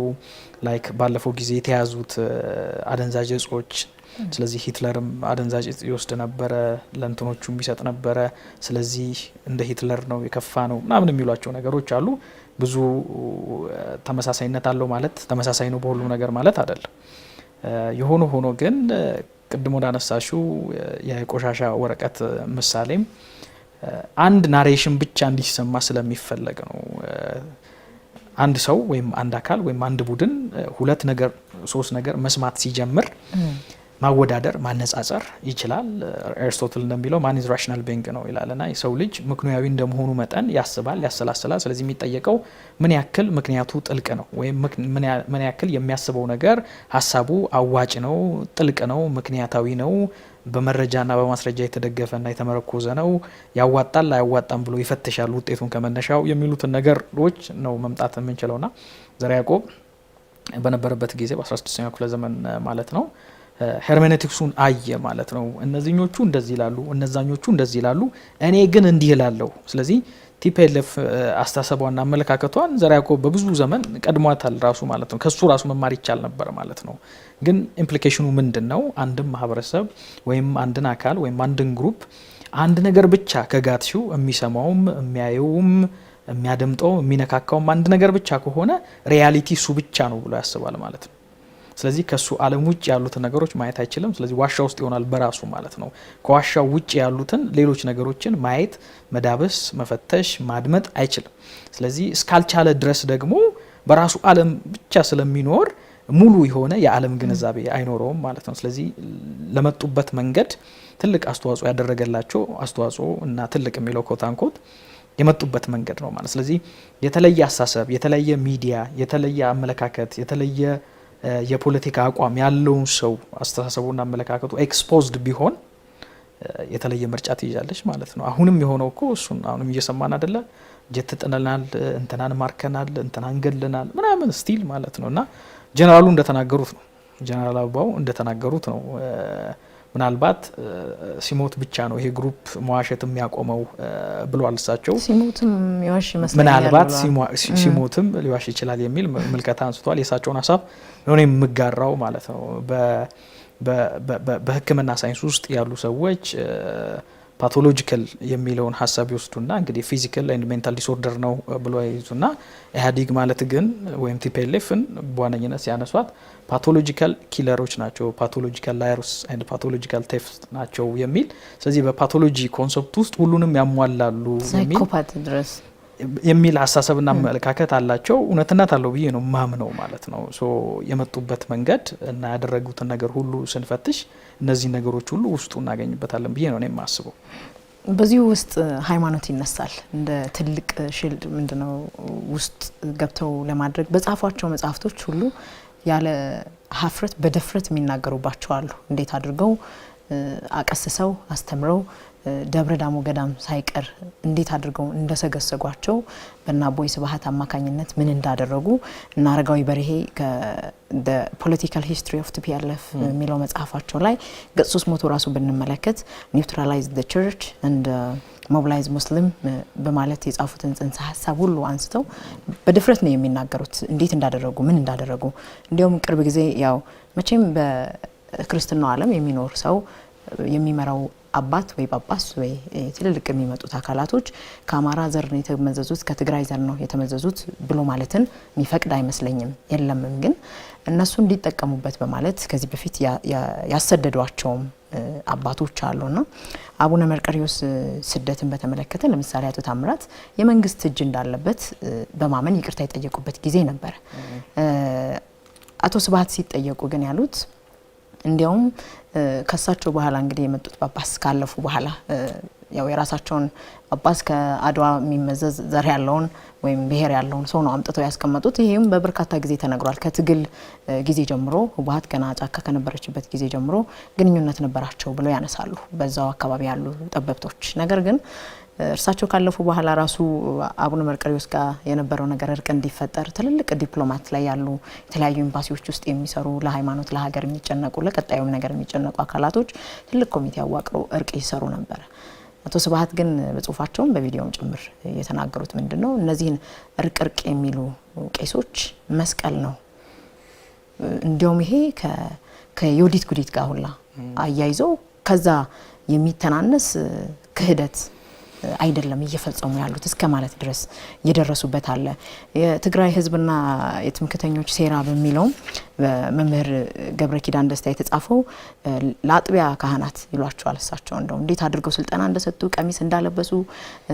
ላይክ ባለፈው ጊዜ የተያዙት አደንዛዥ እጾች። ስለዚህ ሂትለርም አደንዛዥ እጽ ይወስድ ነበረ፣ ለእንትኖቹም ቢሰጥ ነበረ። ስለዚህ እንደ ሂትለር ነው የከፋ ነው ምናምን የሚሏቸው ነገሮች አሉ። ብዙ ተመሳሳይነት አለው ማለት ተመሳሳይ ነው በሁሉም ነገር ማለት አይደለም። የሆነ ሆኖ ግን ቅድሞ እንዳነሳሽው የቆሻሻ ወረቀት ምሳሌም አንድ ናሬሽን ብቻ እንዲሰማ ስለሚፈለግ ነው። አንድ ሰው ወይም አንድ አካል ወይም አንድ ቡድን ሁለት ነገር ሶስት ነገር መስማት ሲጀምር ማወዳደር ማነጻጸር ይችላል። አሪስቶትል እንደሚለው ማን ኢዝ ራሽናል ቢንግ ነው ይላልና የሰው ልጅ ምክንያታዊ እንደመሆኑ መጠን ያስባል፣ ያሰላስላል። ስለዚህ የሚጠየቀው ምን ያክል ምክንያቱ ጥልቅ ነው ወይም ምን ያክል የሚያስበው ነገር ሀሳቡ አዋጭ ነው፣ ጥልቅ ነው፣ ምክንያታዊ ነው፣ በመረጃና በማስረጃ የተደገፈና የተመረኮዘ ነው፣ ያዋጣል አያዋጣም ብሎ ይፈትሻል ውጤቱን ከመነሻው የሚሉትን ነገሮች ነው መምጣት የምንችለውና ዘርዓ ያዕቆብ በነበረበት ጊዜ በ16ኛው ክፍለ ዘመን ማለት ነው ሄርሜኔቲክሱን አየ ማለት ነው። እነዚህኞቹ እንደዚህ ይላሉ፣ እነዛኞቹ እንደዚህ ይላሉ፣ እኔ ግን እንዲህ እላለሁ። ስለዚህ ቲፒኤልኤፍ አስተሳሰቧና አመለካከቷን ዘርዓ ያዕቆብ በብዙ ዘመን ቀድሟታል ራሱ ማለት ነው። ከሱ ራሱ መማር ይቻል ነበር ማለት ነው። ግን ኢምፕሊኬሽኑ ምንድን ነው? አንድም ማህበረሰብ ወይም አንድን አካል ወይም አንድን ግሩፕ አንድ ነገር ብቻ ከጋትሽው የሚሰማውም የሚያየውም የሚያደምጠው የሚነካካውም አንድ ነገር ብቻ ከሆነ ሪያሊቲ እሱ ብቻ ነው ብሎ ያስባል ማለት ነው። ስለዚህ ከሱ ዓለም ውጭ ያሉትን ነገሮች ማየት አይችልም። ስለዚህ ዋሻ ውስጥ ይሆናል በራሱ ማለት ነው። ከዋሻው ውጭ ያሉትን ሌሎች ነገሮችን ማየት፣ መዳበስ፣ መፈተሽ፣ ማድመጥ አይችልም። ስለዚህ እስካልቻለ ድረስ ደግሞ በራሱ ዓለም ብቻ ስለሚኖር ሙሉ የሆነ የዓለም ግንዛቤ አይኖረውም ማለት ነው። ስለዚህ ለመጡበት መንገድ ትልቅ አስተዋጽኦ ያደረገላቸው አስተዋጽኦ እና ትልቅ የሚለው ኮታንኮት የመጡበት መንገድ ነው ማለት። ስለዚህ የተለየ አሳሰብ፣ የተለየ ሚዲያ፣ የተለየ አመለካከት፣ የተለየ የፖለቲካ አቋም ያለውን ሰው አስተሳሰቡና አመለካከቱ ኤክስፖዝድ ቢሆን የተለየ ምርጫ ትይዛለች ማለት ነው። አሁንም የሆነው እኮ እሱን አሁንም እየሰማን አይደለ? ጀት ጥለናል፣ እንትናን ማርከናል፣ እንትናን ገለናል ምናምን ስቲል ማለት ነው። እና ጀነራሉ እንደተናገሩት ነው፣ ጀነራል አበባው እንደተናገሩት ነው። ምናልባት ሲሞት ብቻ ነው ይሄ ግሩፕ መዋሸት የሚያቆመው ብለዋል እሳቸው። ሲሞትም ይዋሽ ይመስላል፣ ምናልባት ሲሞትም ሊዋሽ ይችላል የሚል ምልከታ አንስቷል። የእሳቸውን ሀሳብ ነው የምጋራው ማለት ነው። በሕክምና ሳይንስ ውስጥ ያሉ ሰዎች ፓቶሎጂካል የሚለውን ሀሳብ ይወስዱና እንግዲህ ፊዚካል ኤንድ ሜንታል ዲስኦርደር ነው ብሎ ይዙና ኢህአዴግ ማለት ግን ወይም ቲፒኤልኤፍን በዋነኝነት ሲያነሷት ፓቶሎጂካል ኪለሮች ናቸው፣ ፓቶሎጂካል ላየርስ ኤንድ ፓቶሎጂካል ቴፍት ናቸው የሚል ስለዚህ በፓቶሎጂ ኮንሰፕት ውስጥ ሁሉንም ያሟላሉ ሳይኮፓት ድረስ የሚል ሀሳብና አመለካከት አላቸው። እውነትነት አለው ብዬ ነው ማምነው ማለት ነው። ሶ የመጡበት መንገድ እና ያደረጉትን ነገር ሁሉ ስንፈትሽ እነዚህ ነገሮች ሁሉ ውስጡ እናገኝበታለን ብዬ ነው እኔ የማስበው። በዚህ ውስጥ ሃይማኖት ይነሳል እንደ ትልቅ ሽልድ ምንድነው ውስጥ ገብተው ለማድረግ በጻፏቸው መጽሐፍቶች ሁሉ ያለ ሀፍረት በደፍረት የሚናገሩባቸው አሉ። እንዴት አድርገው አቀስሰው አስተምረው ደብረ ዳሞ ገዳም ሳይቀር እንዴት አድርገው እንደሰገሰጓቸው በእናቦይ ስብሐት አማካኝነት ምን እንዳደረጉ እና አረጋዊ በርሄ the political history of TPLF የሚለው መጽሐፋቸው ላይ ገጽ 300 ራሱ ብንመለከት neutralize the church and mobilize muslim በማለት የጻፉትን ጽንሰ ሐሳብ ሁሉ አንስተው በድፍረት ነው የሚናገሩት እንዴት እንዳደረጉ ምን እንዳደረጉ። እንዲያውም ቅርብ ጊዜ ያው መቼም በክርስትናው ዓለም የሚኖር ሰው የሚመራው አባት ወይ ጳጳስ ወይ ትልልቅ የሚመጡት አካላቶች ከአማራ ዘር ነው የተመዘዙት ከትግራይ ዘር ነው የተመዘዙት ብሎ ማለትን የሚፈቅድ አይመስለኝም። የለምም ግን እነሱ እንዲጠቀሙበት በማለት ከዚህ በፊት ያሰደዷቸውም አባቶች አሉና አቡነ መርቆሬዎስ ስደትን በተመለከተ ለምሳሌ አቶ ታምራት የመንግስት እጅ እንዳለበት በማመን ይቅርታ የጠየቁበት ጊዜ ነበር። አቶ ስብሐት ሲጠየቁ ግን ያሉት እንዲያውም ከሳቸው በኋላ እንግዲህ የመጡት ጳጳስ ካለፉ በኋላ ያው የራሳቸውን ጳጳስ ከአድዋ የሚመዘዝ ዘር ያለውን ወይም ብሔር ያለውን ሰው ነው አምጥተው ያስቀመጡት። ይሄም በበርካታ ጊዜ ተነግሯል። ከትግል ጊዜ ጀምሮ ህወሓት ገና ጫካ ከነበረችበት ጊዜ ጀምሮ ግንኙነት ነበራቸው ብለው ያነሳሉ በዛው አካባቢ ያሉ ጠበብቶች። ነገር ግን እርሳቸው ካለፉ በኋላ ራሱ አቡነ መርቆሬዎስ ጋር የነበረው ነገር እርቅ እንዲፈጠር ትልልቅ ዲፕሎማት ላይ ያሉ የተለያዩ ኤምባሲዎች ውስጥ የሚሰሩ ለሃይማኖት ለሀገር የሚጨነቁ ለቀጣዩም ነገር የሚጨነቁ አካላቶች ትልቅ ኮሚቴ አዋቅረው እርቅ ይሰሩ ነበር። አቶ ስብሐት ግን በጽሁፋቸውም በቪዲዮም ጭምር የተናገሩት ምንድነው እነዚህን እርቅ የሚሉ ቄሶች መስቀል ነው እንዲያውም ይሄ ከዮዲት ጉዲት ጋር ሁላ አያይዘው ከዛ የሚተናነስ ክህደት አይደለም እየፈጸሙ ያሉት እስከ ማለት ድረስ የደረሱበት አለ። የትግራይ ህዝብና የትምክተኞች ሴራ በሚለው በመምህር ገብረ ኪዳን ደስታ የተጻፈው ለአጥቢያ ካህናት ይሏቸዋል። እሳቸው እንደው እንዴት አድርገው ስልጠና እንደሰጡ ቀሚስ እንዳለበሱ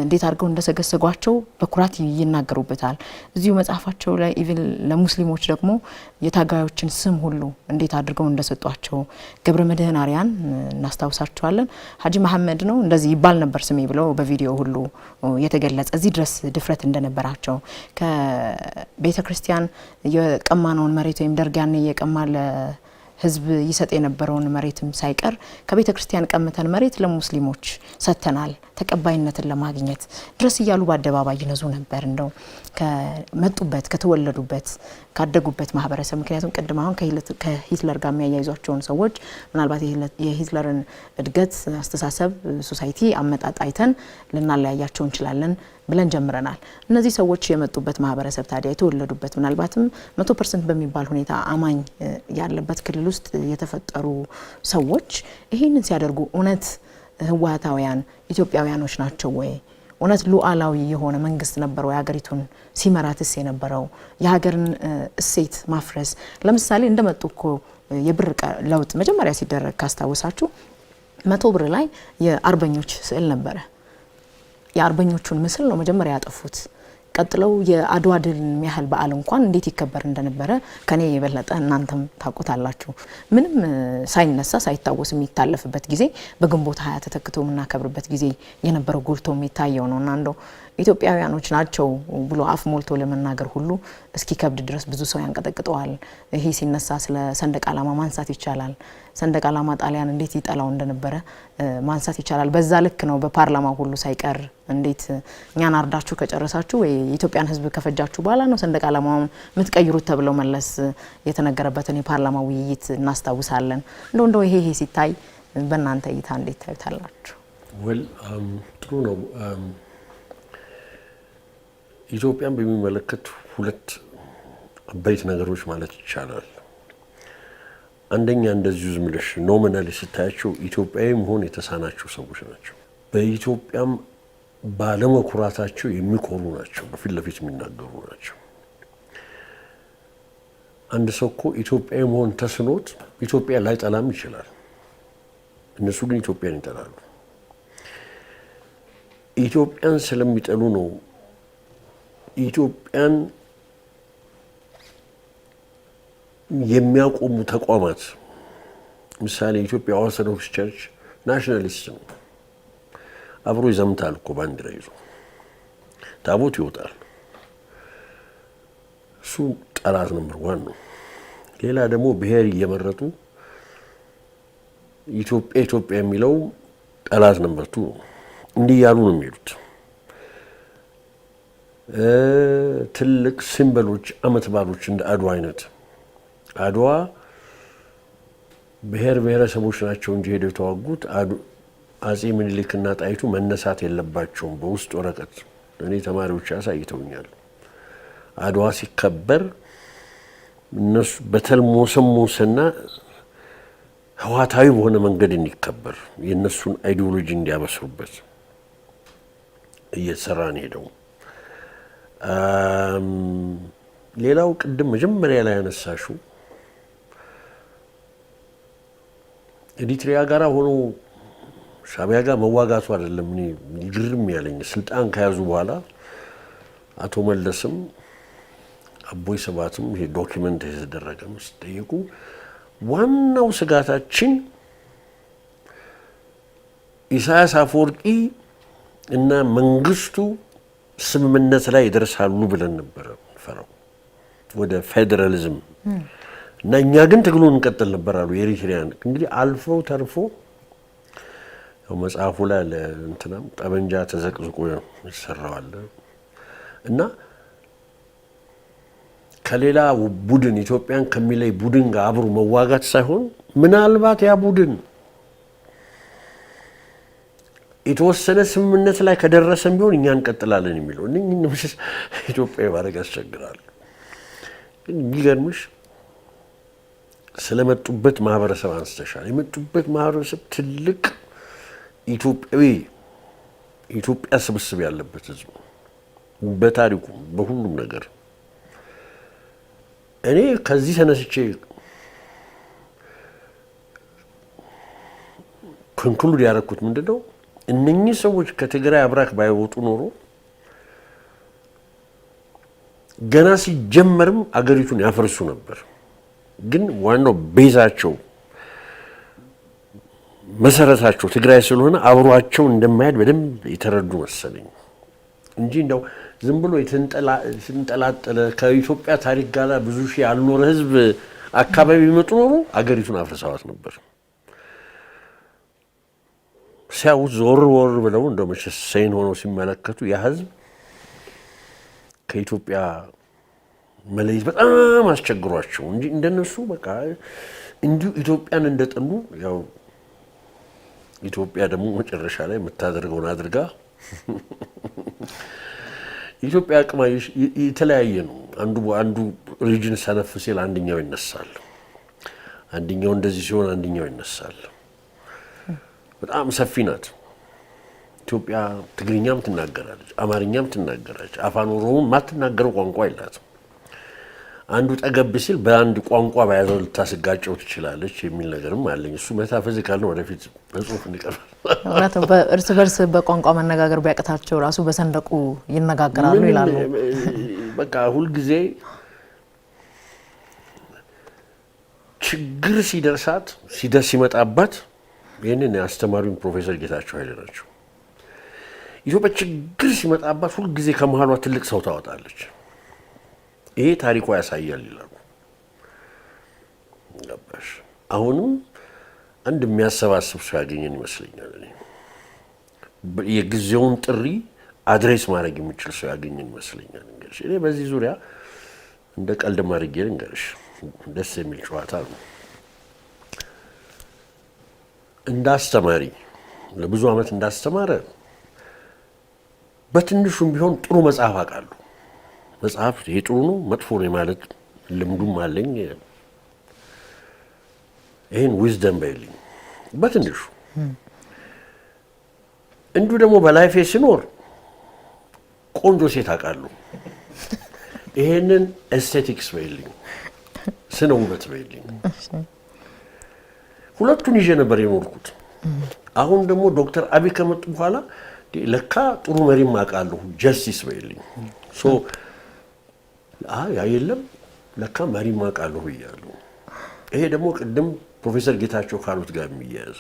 እንዴት አድርገው እንደሰገሰጓቸው በኩራት ይናገሩበታል። እዚሁ መጽሐፋቸው ላይ ኢቭን ለሙስሊሞች ደግሞ የታጋዮችን ስም ሁሉ እንዴት አድርገው እንደሰጧቸው ገብረ መድህን አርያን እናስታውሳቸዋለን። ሀጂ መሐመድ ነው እንደዚህ ይባል ነበር ስሜ ብለው በቪዲዮ ሁሉ የተገለጸ እዚህ ድረስ ድፍረት እንደነበራቸው ከቤተ ክርስቲያን የቀማነውን መሬት ወይም ደርግ ያኔ የቀማለ ህዝብ ይሰጥ የነበረውን መሬትም ሳይቀር ከቤተ ክርስቲያን ቀምተን መሬት ለሙስሊሞች ሰጥተናል ተቀባይነትን ለማግኘት ድረስ እያሉ በአደባባይ ይነዙ ነበር። እንደው ከመጡበት ከተወለዱበት ካደጉበት ማህበረሰብ ምክንያቱም ቅድም አሁን ከሂትለር ጋር የሚያያይዟቸውን ሰዎች ምናልባት የሂትለርን እድገት አስተሳሰብ ሶሳይቲ አመጣጥ አይተን ልናለያያቸው እንችላለን ብለን ጀምረናል። እነዚህ ሰዎች የመጡበት ማህበረሰብ ታዲያ የተወለዱበት ምናልባትም 100% በሚባል ሁኔታ አማኝ ያለበት ክልል ውስጥ የተፈጠሩ ሰዎች ይሄንን ሲያደርጉ እውነት ህዋታውያን ኢትዮጵያውያኖች ናቸው ወይ? እውነት ሉዓላዊ የሆነ መንግስት ነበር ወይ ሀገሪቱን ሲመራትስ የነበረው? የሀገርን እሴት ማፍረስ ለምሳሌ እንደመጡ እኮ የብር ለውጥ መጀመሪያ ሲደረግ ካስታወሳችሁ 100 ብር ላይ የአርበኞች ስዕል ነበረ። የአርበኞቹን ምስል ነው መጀመሪያ ያጠፉት። ቀጥለው የአድዋ ድል የሚያህል በዓል እንኳን እንዴት ይከበር እንደነበረ ከኔ የበለጠ እናንተም ታውቁታላችሁ። ምንም ሳይነሳ ሳይታወስ የሚታለፍበት ጊዜ በግንቦት 20 ተተክቶ የምናከብርበት ጊዜ የነበረው ጎልቶ የሚታየው ነውና እንደው ኢትዮጵያውያኖች ናቸው ብሎ አፍ ሞልቶ ለመናገር ሁሉ እስኪ ከብድ ድረስ ብዙ ሰው ያንቀጠቅጠዋል። ይሄ ሲነሳ ስለ ሰንደቅ ዓላማ ማንሳት ይቻላል። ሰንደቅ ዓላማ ጣሊያን እንዴት ይጠላው እንደነበረ ማንሳት ይቻላል። በዛ ልክ ነው በፓርላማው ሁሉ ሳይቀር እንዴት እኛን አርዳችሁ ከጨረሳችሁ ወይ የኢትዮጵያን ሕዝብ ከፈጃችሁ በኋላ ነው ሰንደቅ ዓላማውን የምትቀይሩት ተብለው መለስ የተነገረበትን የፓርላማ ውይይት እናስታውሳለን። እንደው ይሄ ሲታይ በእናንተ እይታ እንዴት ታዩታላችሁ? ወል ጥሩ ነው። ኢትዮጵያን በሚመለከት ሁለት አበይት ነገሮች ማለት ይቻላል። አንደኛ እንደዚሁ ዝም ብለሽ ኖሚናሊ ስታያቸው ኢትዮጵያዊ መሆን የተሳናቸው ሰዎች ናቸው። በኢትዮጵያም ባለመኩራታቸው የሚኮሩ ናቸው። በፊት ለፊት የሚናገሩ ናቸው። አንድ ሰው እኮ ኢትዮጵያዊ መሆን ተስኖት ኢትዮጵያ ላይ ጠላም ይችላል። እነሱ ግን ኢትዮጵያን ይጠላሉ። ኢትዮጵያን ስለሚጠሉ ነው ኢትዮጵያን የሚያቆሙ ተቋማት ምሳሌ ኢትዮጵያ ኦርቶዶክስ ቸርች ናሽናሊስት ነው። አብሮ ይዘምታል እኮ ባንዲራ ይዞ ታቦት ይወጣል። እሱ ጠላት ነምበር 1 ነው። ሌላ ደግሞ ብሔር እየመረጡ ኢትዮጵያ ኢትዮጵያ የሚለው ጠላት ነምበር 2 ነው። እንዲህ ያሉ ነው የሚሄዱት። ትልቅ ሲምቦሎች አመት ባሎች እንደ አድዋ አይነት አድዋ ብሔር ብሔረሰቦች ናቸው እንጂ ሄደው የተዋጉት አጼ ምኒልክና ጣይቱ መነሳት የለባቸውም። በውስጥ ወረቀት እኔ ተማሪዎች ያሳይተውኛል። አድዋ ሲከበር እነሱ በተልሞሰሞሰና ህዋታዊ በሆነ መንገድ እንዲከበር የነሱን አይዲዮሎጂ እንዲያበስሩበት እየተሰራ ነው ሄደው። ሌላው ቅድም መጀመሪያ ላይ ያነሳሹ ኤሪትሪያ ጋር ሆኖ ሻዕቢያ ጋር መዋጋቱ አይደለም እኔ ግርም ያለኝ። ስልጣን ከያዙ በኋላ አቶ መለስም አቦይ ሰባትም ይሄ ዶክመንት የተደረገ መስጠይቁ ዋናው ስጋታችን ኢሳያስ አፈወርቂ እና መንግስቱ ስምምነት ላይ ይደርሳሉ ብለን ነበር ፈራው ወደ ፌደራሊዝም እና እኛ ግን ትግሉን እንቀጥል ነበር አሉ ኤሪትሪያን። እንግዲህ አልፈው ተርፎ ያው መጽሐፉ ላይ ለእንትናም ጠበንጃ ተዘቅዝቆ ይሰራዋል እና ከሌላ ቡድን ኢትዮጵያን ከሚለይ ቡድን ጋር አብሮ መዋጋት ሳይሆን ምናልባት ያ ቡድን የተወሰነ ስምምነት ላይ ከደረሰም ቢሆን እኛ እንቀጥላለን የሚለው እነኝህ ኢትዮጵያ ባረጋ ያስቸግራል። ቢገርምሽ ስለመጡበት ማህበረሰብ አንስተሻል። የመጡበት ማህበረሰብ ትልቅ ኢትዮጵያዊ ኢትዮጵያ ስብስብ ያለበት ህዝብ በታሪኩ በሁሉም ነገር እኔ ከዚህ ተነስቼ ኮንክሉድ ያደረኩት ምንድነው እነኚህ ሰዎች ከትግራይ አብራክ ባይወጡ ኖሮ ገና ሲጀመርም አገሪቱን ያፈርሱ ነበር። ግን ዋናው ቤዛቸው መሰረታቸው ትግራይ ስለሆነ አብሯቸው እንደማይሄድ በደንብ የተረዱ መሰለኝ እንጂ እንደው ዝም ብሎ የተንጠላጠለ ከኢትዮጵያ ታሪክ ጋር ብዙ ሺህ ያልኖረ ህዝብ አካባቢ ቢመጡ ኖሮ አገሪቱን አፍርሰዋት ነበር። ሲያዩት ዞር ወር ብለው እንደው መቼስ ሰይን ሆነው ሲመለከቱ ያ ህዝብ ከኢትዮጵያ መለየት በጣም አስቸግሯቸው እንጂ እንደነሱ በቃ እንዲሁ ኢትዮጵያን እንደጠሉ ያው ኢትዮጵያ ደግሞ መጨረሻ ላይ የምታደርገውን አድርጋ ኢትዮጵያ አቅማይሽ የተለያየ ነው። አንዱ ሪጅን ሰነፍ ሲል አንደኛው ይነሳል፣ አንደኛው እንደዚህ ሲሆን አንደኛው ይነሳል። በጣም ሰፊ ናት ኢትዮጵያ። ትግርኛም ትናገራለች፣ አማርኛም ትናገራለች። አፋን ኦሮሞ ማትናገረው ቋንቋ የላትም። አንዱ ጠገብ ሲል በአንድ ቋንቋ ባያዘው ልታስጋጨው ትችላለች የሚል ነገርም አለኝ። እሱ ሜታፊዚካል ነው፣ ወደፊት በጽሁፍ እንቀርባለን። እውነትም እርስ በርስ በቋንቋ መነጋገር ቢያቅታቸው ራሱ በሰንደቁ ይነጋገራሉ ይላሉ። በቃ ሁልጊዜ ችግር ሲደርስ ሲመጣባት ይህንን አስተማሪውን ፕሮፌሰር ጌታቸው ኃይሌ ናቸው። ኢትዮጵያ ችግር ሲመጣባት ሁልጊዜ ከመሀሏ ትልቅ ሰው ታወጣለች። ይሄ ታሪኳ ያሳያል ይላሉ። ገባሽ? አሁንም አንድ የሚያሰባስብ ሰው ያገኘን ይመስለኛል። የጊዜውን ጥሪ አድሬስ ማድረግ የሚችል ሰው ያገኘን ይመስለኛል። እንግዲህ እኔ በዚህ ዙሪያ እንደ ቀልድ ማድረግ እንግዲህ ደስ የሚል ጨዋታ ነው። እንዳስተማሪ ለብዙ ዓመት እንዳስተማረ በትንሹም ቢሆን ጥሩ መጽሐፍ አውቃለሁ። መጽሐፍ ይሄ ጥሩ ነው መጥፎ ነው ማለት ልምዱም አለኝ። ይሄን ዊዝደም ባይልኝ በትንሹ እንዲሁ ደግሞ በላይፌ ሲኖር ቆንጆ ሴት አውቃለሁ። ይሄንን ኤስቴቲክስ ባይልኝ ስነ ውበት ባይልኝ ሁለቱን ይዤ ነበር የኖርኩት። አሁን ደግሞ ዶክተር አብይ ከመጡ በኋላ ለካ ጥሩ መሪም አውቃለሁ ጀስቲስ ባይልኝ ሶ ያ የለም ለካ መሪም አውቃለሁ ብያለሁ። ይሄ ደግሞ ቅድም ፕሮፌሰር ጌታቸው ካሉት ጋር የሚያያዝ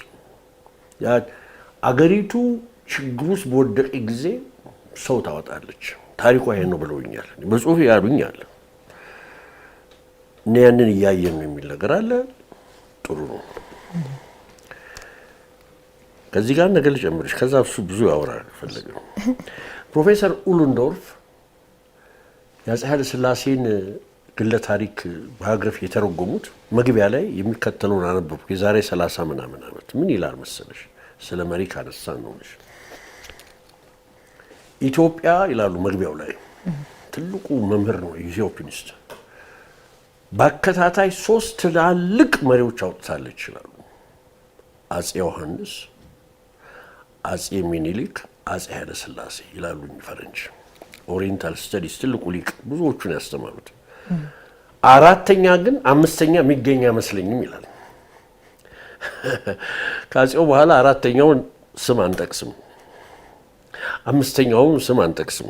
ያ አገሪቱ ችግር ውስጥ በወደቀ ጊዜ ሰው ታወጣለች። ታሪኳ ይሄን ነው ብለውኛል፣ በጽሁፍ ያሉኛል። እኔ ያንን እያየን ነው የሚል ነገር አለ። ጥሩ ነው። ከዚህ ጋር ነገር ልጨምርሽ፣ ከዛ እሱ ብዙ ያወራል ፈለገ። ፕሮፌሰር ኡሉንዶርፍ የአፄ ኃይለ ሥላሴን ግለ ታሪክ ባዮግራፊ የተረጎሙት መግቢያ ላይ የሚከተለውን አነበብኩ። የዛሬ 30 ምናምን ዓመት ምን ይላል መሰለሽ? ስለ መሪ ካነሳን ነው። ኢትዮጵያ ይላሉ መግቢያው ላይ፣ ትልቁ መምህር ነው ኢትዮጵኒስት። በአከታታይ 3 ትላልቅ መሪዎች አውጥታለች ይላሉ። አፄ ዮሐንስ፣ አፄ ሚኒሊክ፣ አፄ ኃይለ ሥላሴ ይላሉ ፈረንጅ። ኦሪየንታል ስተዲስ ትልቁ ሊቅ ብዙዎቹን ያስተማሩት። አራተኛ ግን አምስተኛ የሚገኝ አይመስለኝም ይላል። ከአፄው በኋላ አራተኛውን ስም አንጠቅስም፣ አምስተኛውን ስም አንጠቅስም፣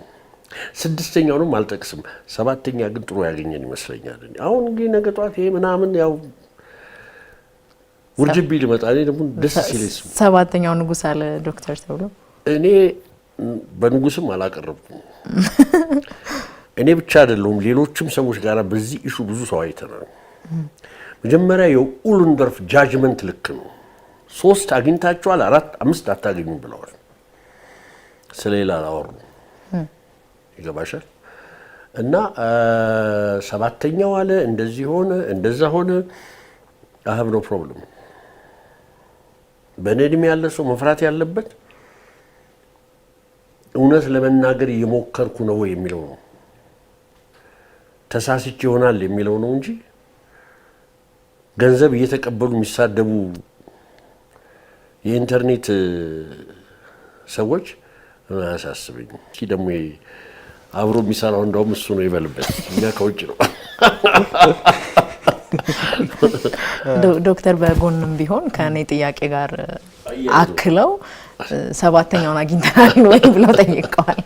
ስድስተኛውንም አልጠቅስም። ሰባተኛ ግን ጥሩ ያገኘን ይመስለኛል። አሁን እንግዲህ ነገ ጧት ይሄ ምናምን ያው ውርጅብ ሊመጣ እኔ ደግሞ ደስ ሲለኝ ሰባተኛው ንጉስ አለ ዶክተር ተብሎ እኔ በንጉስም አላቀረብኩም። እኔ ብቻ አይደለሁም ሌሎችም ሰዎች ጋር በዚህ ኢሹ ብዙ ሰው አይተናል። መጀመሪያ የኡሉንዶርፍ ጃጅመንት ልክ ነው። 3 አግኝታችኋል፣ 4 5 አታገኙም ብለዋል። ስለሌላ አላወሩ ይገባሻል። እና ሰባተኛው አለ እንደዚህ ሆነ እንደዛ ሆነ። አሀብ ነው ፕሮብለም። በእኔ ዕድሜ ያለ ሰው መፍራት ያለበት እውነት ለመናገር እየሞከርኩ ነው የሚለው ነው። ተሳስቼ ይሆናል የሚለው ነው እንጂ ገንዘብ እየተቀበሉ የሚሳደቡ የኢንተርኔት ሰዎች አያሳስበኝ። እሺ ደግሞ አብሮ የሚሰራው እንደውም እሱ ነው ይበልበት፣ እኛ ከውጭ ነው። ዶክተር በጎንም ቢሆን ከኔ ጥያቄ ጋር አክለው ሰባተኛውን አግኝተናል ወይ ብለው ጠይቀዋል።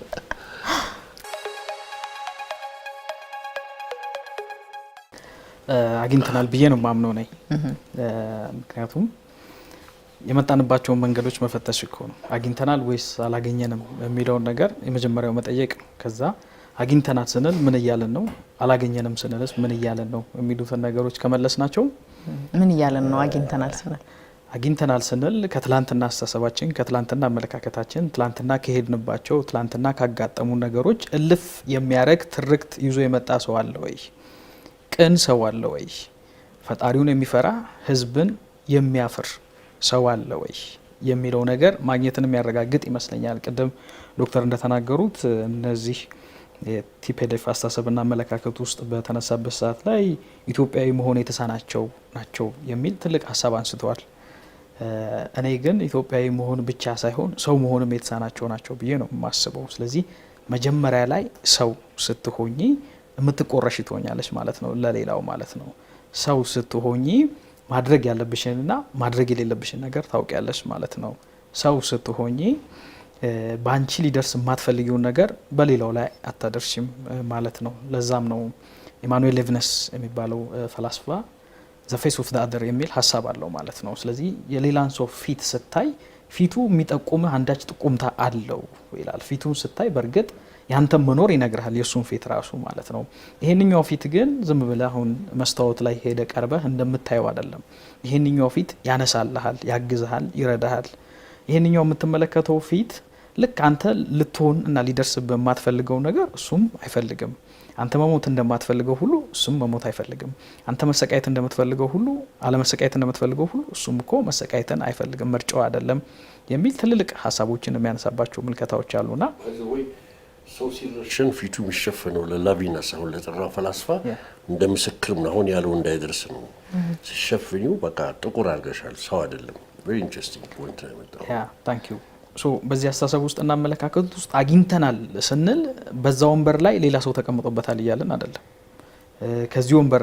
አግኝተናል ብዬ ነው ማምነው ነኝ። ምክንያቱም የመጣንባቸውን መንገዶች መፈተሽ እኮ ነው። አግኝተናል ወይስ አላገኘንም የሚለውን ነገር የመጀመሪያው መጠየቅ ነው። ከዛ አግኝተናል ስንል ምን እያለን ነው፣ አላገኘንም ስንልስ ምን እያለን ነው የሚሉትን ነገሮች ከመለስ ናቸው። ምን እያለን ነው አግኝተናል ስንል? አግኝተናል ስንል ከትላንትና አስተሳሰባችን፣ ከትላንትና አመለካከታችን፣ ትላንትና ከሄድንባቸው፣ ትላንትና ካጋጠሙ ነገሮች እልፍ የሚያረግ ትርክት ይዞ የመጣ ሰው አለ ወይ? ቅን ሰው አለ ወይ? ፈጣሪውን የሚፈራ ህዝብን የሚያፍር ሰው አለ ወይ የሚለው ነገር ማግኘትን የሚያረጋግጥ ይመስለኛል። ቅድም ዶክተር እንደተናገሩት እነዚህ የቲፒኤልኤፍ አስተሳሰብና አመለካከት ውስጥ በተነሳበት ሰዓት ላይ ኢትዮጵያዊ መሆን የተሳናቸው ናቸው የሚል ትልቅ ሀሳብ አንስተዋል። እኔ ግን ኢትዮጵያዊ መሆን ብቻ ሳይሆን ሰው መሆንም የተሳናቸው ናቸው ብዬ ነው የማስበው። ስለዚህ መጀመሪያ ላይ ሰው ስትሆኚ የምትቆረሽ ትሆኛለች ማለት ነው፣ ለሌላው ማለት ነው። ሰው ስትሆኚ ማድረግ ያለብሽንና ማድረግ የሌለብሽን ነገር ታውቂያለሽ ማለት ነው። ሰው ስትሆኚ በአንቺ ሊደርስ የማትፈልጊውን ነገር በሌላው ላይ አታደርሽም ማለት ነው። ለዛም ነው ኢማኑኤል ሌቪነስ የሚባለው ፈላስፋ ዘ ፌስ ኦፍ ዘ አደር የሚል ሀሳብ አለው ማለት ነው። ስለዚህ የሌላን ሰው ፊት ስታይ ፊቱ የሚጠቁምህ አንዳች ጥቁምታ አለው ይላል። ፊቱን ስታይ በእርግጥ ያንተም መኖር ይነግርሃል፣ የሱን ፊት ራሱ ማለት ነው። ይሄንኛው ፊት ግን ዝም ብለህ አሁን መስታወት ላይ ሄደ ቀርበህ እንደምታየው አይደለም። ይሄንኛው ፊት ያነሳልሃል፣ ያግዝሃል፣ ይረዳሃል። ይሄንኛው የምትመለከተው ፊት ልክ አንተ ልትሆን እና ሊደርስብህ የማትፈልገው ነገር እሱም አይፈልግም። አንተ መሞት እንደማትፈልገው ሁሉ እሱም መሞት አይፈልግም። አንተ መሰቃየት እንደምትፈልገው ሁሉ አለመሰቃየት እንደምትፈልገው ሁሉ እሱም እኮ መሰቃየትን አይፈልግም፣ ምርጫው አይደለም የሚል ትልልቅ ሀሳቦችን የሚያነሳባቸው ምልከታዎች አሉና ሰው ሲረሽን ፊቱ የሚሸፈነው ለላቪናስ አሁን ለጠራው ፈላስፋ እንደ ምስክር ነው። አሁን ያለው እንዳይደርስ ነው። ሲሸፍኙ በቃ ጥቁር አድርገሻል፣ ሰው አይደለም። ቬሪ ኢንትረስቲንግ ፖይንት ነው ያመጣው። ታንክ ዩ። ሶ በዚህ አስተሳሰብ ውስጥ እና አመለካከት ውስጥ አግኝተናል ስንል በዛ ወንበር ላይ ሌላ ሰው ተቀምጦበታል እያለን አይደለም። ከዚህ ወንበር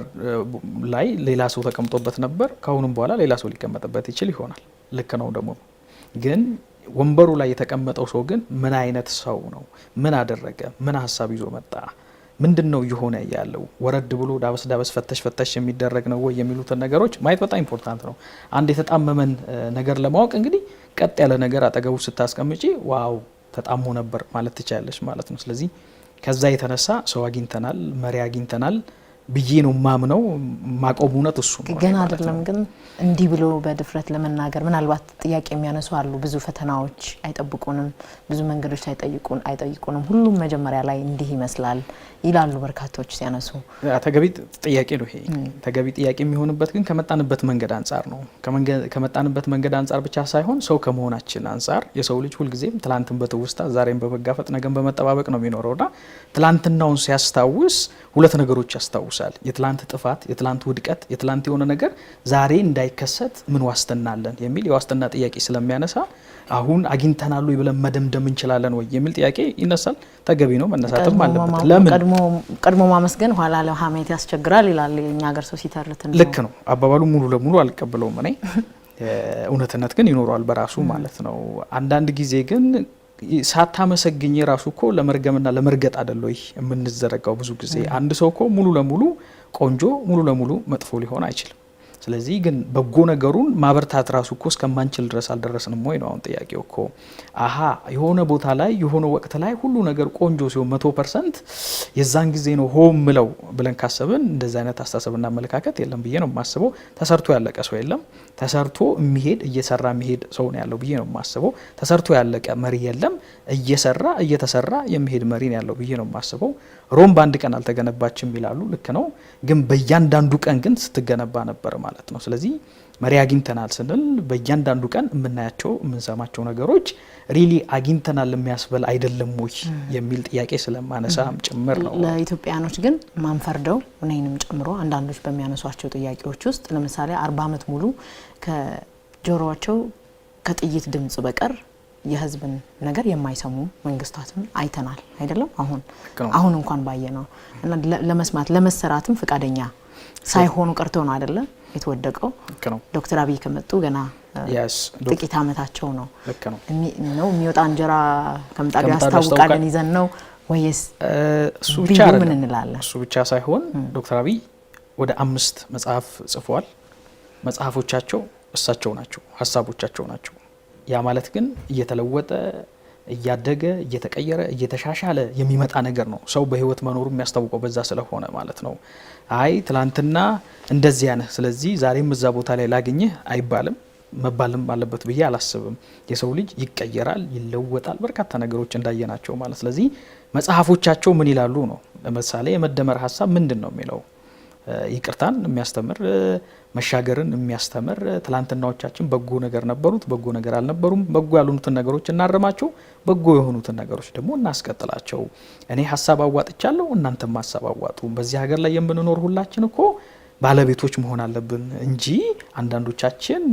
ላይ ሌላ ሰው ተቀምጦበት ነበር፣ ከአሁንም በኋላ ሌላ ሰው ሊቀመጥበት ይችል ይሆናል። ልክ ነው ደግሞ ግን ወንበሩ ላይ የተቀመጠው ሰው ግን ምን አይነት ሰው ነው? ምን አደረገ? ምን ሀሳብ ይዞ መጣ? ምንድነው እየሆነ ያለው? ወረድ ብሎ ዳበስ ዳበስ ፈተሽ የሚደረግ ነው ወይ የሚሉትን ነገሮች ማየት በጣም ኢምፖርታንት ነው። አንድ የተጣመመን ነገር ለማወቅ እንግዲህ ቀጥ ያለ ነገር አጠገቡ ስታስቀምጪ ዋው ተጣሞ ነበር ማለት ትችላለሽ ማለት ነው። ስለዚህ ከዛ የተነሳ ሰው አግኝተናል፣ መሪ አግኝተናል ብዬ ነው ማምነው። ማቆም እውነት እሱ ነው ግን አይደለም። ግን እንዲህ ብሎ በድፍረት ለመናገር ምናልባት ጥያቄ የሚያነሱ አሉ። ብዙ ፈተናዎች አይጠብቁንም፣ ብዙ መንገዶች አይጠይቁንም። ሁሉም መጀመሪያ ላይ እንዲህ ይመስላል ይላሉ በርካቶች ሲያነሱ። ተገቢ ጥያቄ ነው ይሄ። ተገቢ ጥያቄ የሚሆንበት ግን ከመጣንበት መንገድ አንጻር ነው። ከመጣንበት መንገድ አንጻር ብቻ ሳይሆን ሰው ከመሆናችን አንጻር የሰው ልጅ ሁልጊዜም ትላንትን በትውስታ ዛሬን በመጋፈጥ ነገን በመጠባበቅ ነው የሚኖረውና ትላንትናውን ሲያስታውስ ሁለት ነገሮች ያስታውሳል። የትላንት ጥፋት፣ የትላንት ውድቀት፣ የትላንት የሆነ ነገር ዛሬ እንዳይከሰት ምን ዋስትና አለን የሚል የዋስትና ጥያቄ ስለሚያነሳ አሁን አግኝተናል ወይ ብለን መደምደም እንችላለን ወይ የሚል ጥያቄ ይነሳል። ተገቢ ነው፣ መነሳትም አለበት። ለምን ቀድሞ ማመስገን ኋላ ለሐሜት ያስቸግራል ይላል የኛ ሀገር ሰው ሲተርት። ልክ ነው አባባሉ ሙሉ ለሙሉ አልቀበለውም እኔ። እውነትነት ግን ይኖረዋል በራሱ ማለት ነው። አንዳንድ ጊዜ ግን ሳታመሰግኝ ራሱ እኮ ለመርገምና ለመርገጥ አይደል ወይ የምንዘረጋው? ብዙ ጊዜ አንድ ሰው እኮ ሙሉ ለሙሉ ቆንጆ ሙሉ ለሙሉ መጥፎ ሊሆን አይችልም። ስለዚህ ግን በጎ ነገሩን ማበርታት ራሱ እኮ እስከማንችል ድረስ አልደረስንም ወይ ነው አሁን ጥያቄው እኮ። አሃ የሆነ ቦታ ላይ የሆነ ወቅት ላይ ሁሉ ነገር ቆንጆ ሲሆን 100% የዛን ጊዜ ነው ሆም ምለው ብለን ካሰብን እንደዚህ አይነት አስተሳሰብና አመለካከት የለም ብዬ ነው የማስበው። ተሰርቶ ያለቀ ሰው የለም። ተሰርቶ የሚሄድ እየሰራ የሚሄድ ሰው ነው ያለው ብዬ ነው የማስበው። ተሰርቶ ያለቀ መሪ የለም። እየሰራ እየተሰራ የሚሄድ መሪ ነው ያለው ብዬ ነው የማስበው። ሮም በአንድ ቀን አልተገነባችም ይላሉ። ልክ ነው። ግን በእያንዳንዱ ቀን ግን ስትገነባ ነበር ማለት ነው። ስለዚህ መሪ አግኝተናል ስንል በእያንዳንዱ ቀን የምናያቸው የምንሰማቸው ነገሮች ሪሊ አግኝተናል የሚያስበል አይደለም ወይ የሚል ጥያቄ ስለማነሳም ጭምር ነው። ለኢትዮጵያኖች ግን ማንፈርደው እኔንም ጨምሮ አንዳንዶች በሚያነሷቸው ጥያቄዎች ውስጥ ለምሳሌ 40 ዓመት ሙሉ ከጆሮአቸው ከጥይት ድምጽ በቀር የህዝብን ነገር የማይሰሙ መንግስታትም አይተናል አይደለም አሁን እንኳን ባየነው እና ለመስማት ለመሰራትም ፍቃደኛ ሳይሆኑ ቀርተው ነው አይደለም የተወደቀው ዶክተር አብይ ከመጡ ገና ጥቂት አመታቸው ነው የሚወጣ እንጀራ ከምጣዱ ያስታውቃልን ይዘን ነው ወይስ እሱ ብቻ ምን እንላለን እሱ ብቻ ሳይሆን ዶክተር አብይ ወደ 5 መጽሐፍ ጽፈዋል መጽሐፎቻቸው እሳቸው ናቸው ሐሳቦቻቸው ናቸው ያ ማለት ግን እየተለወጠ እያደገ እየተቀየረ እየተሻሻለ የሚመጣ ነገር ነው ሰው በህይወት መኖሩ የሚያስታውቀው በዛ ስለሆነ ማለት ነው አይ ትላንትና እንደዚያ ነህ ስለዚህ ዛሬም እዛ ቦታ ላይ ላገኘህ አይባልም መባልም አለበት ብዬ አላስብም የሰው ልጅ ይቀየራል ይለወጣል በርካታ ነገሮች እንዳየናቸው ማለት ስለዚህ መጽሐፎቻቸው ምን ይላሉ ነው ለምሳሌ የመደመር ሐሳብ ምንድነው የሚለው ይቅርታን የሚያስተምር መሻገርን የሚያስተምር ትላንትናዎቻችን በጎ ነገር ነበሩት በጎ ነገር አልነበሩም በጎ ያሉትን ነገሮች እናርማቸው በጎ የሆኑትን ነገሮች ደግሞ እናስቀጥላቸው እኔ ሐሳብ አዋጥቻለሁ እናንተም ሐሳብ አዋጡ በዚህ ሀገር ላይ የምንኖር ሁላችን እኮ ባለቤቶች መሆን አለብን እንጂ አንዳንዶቻችን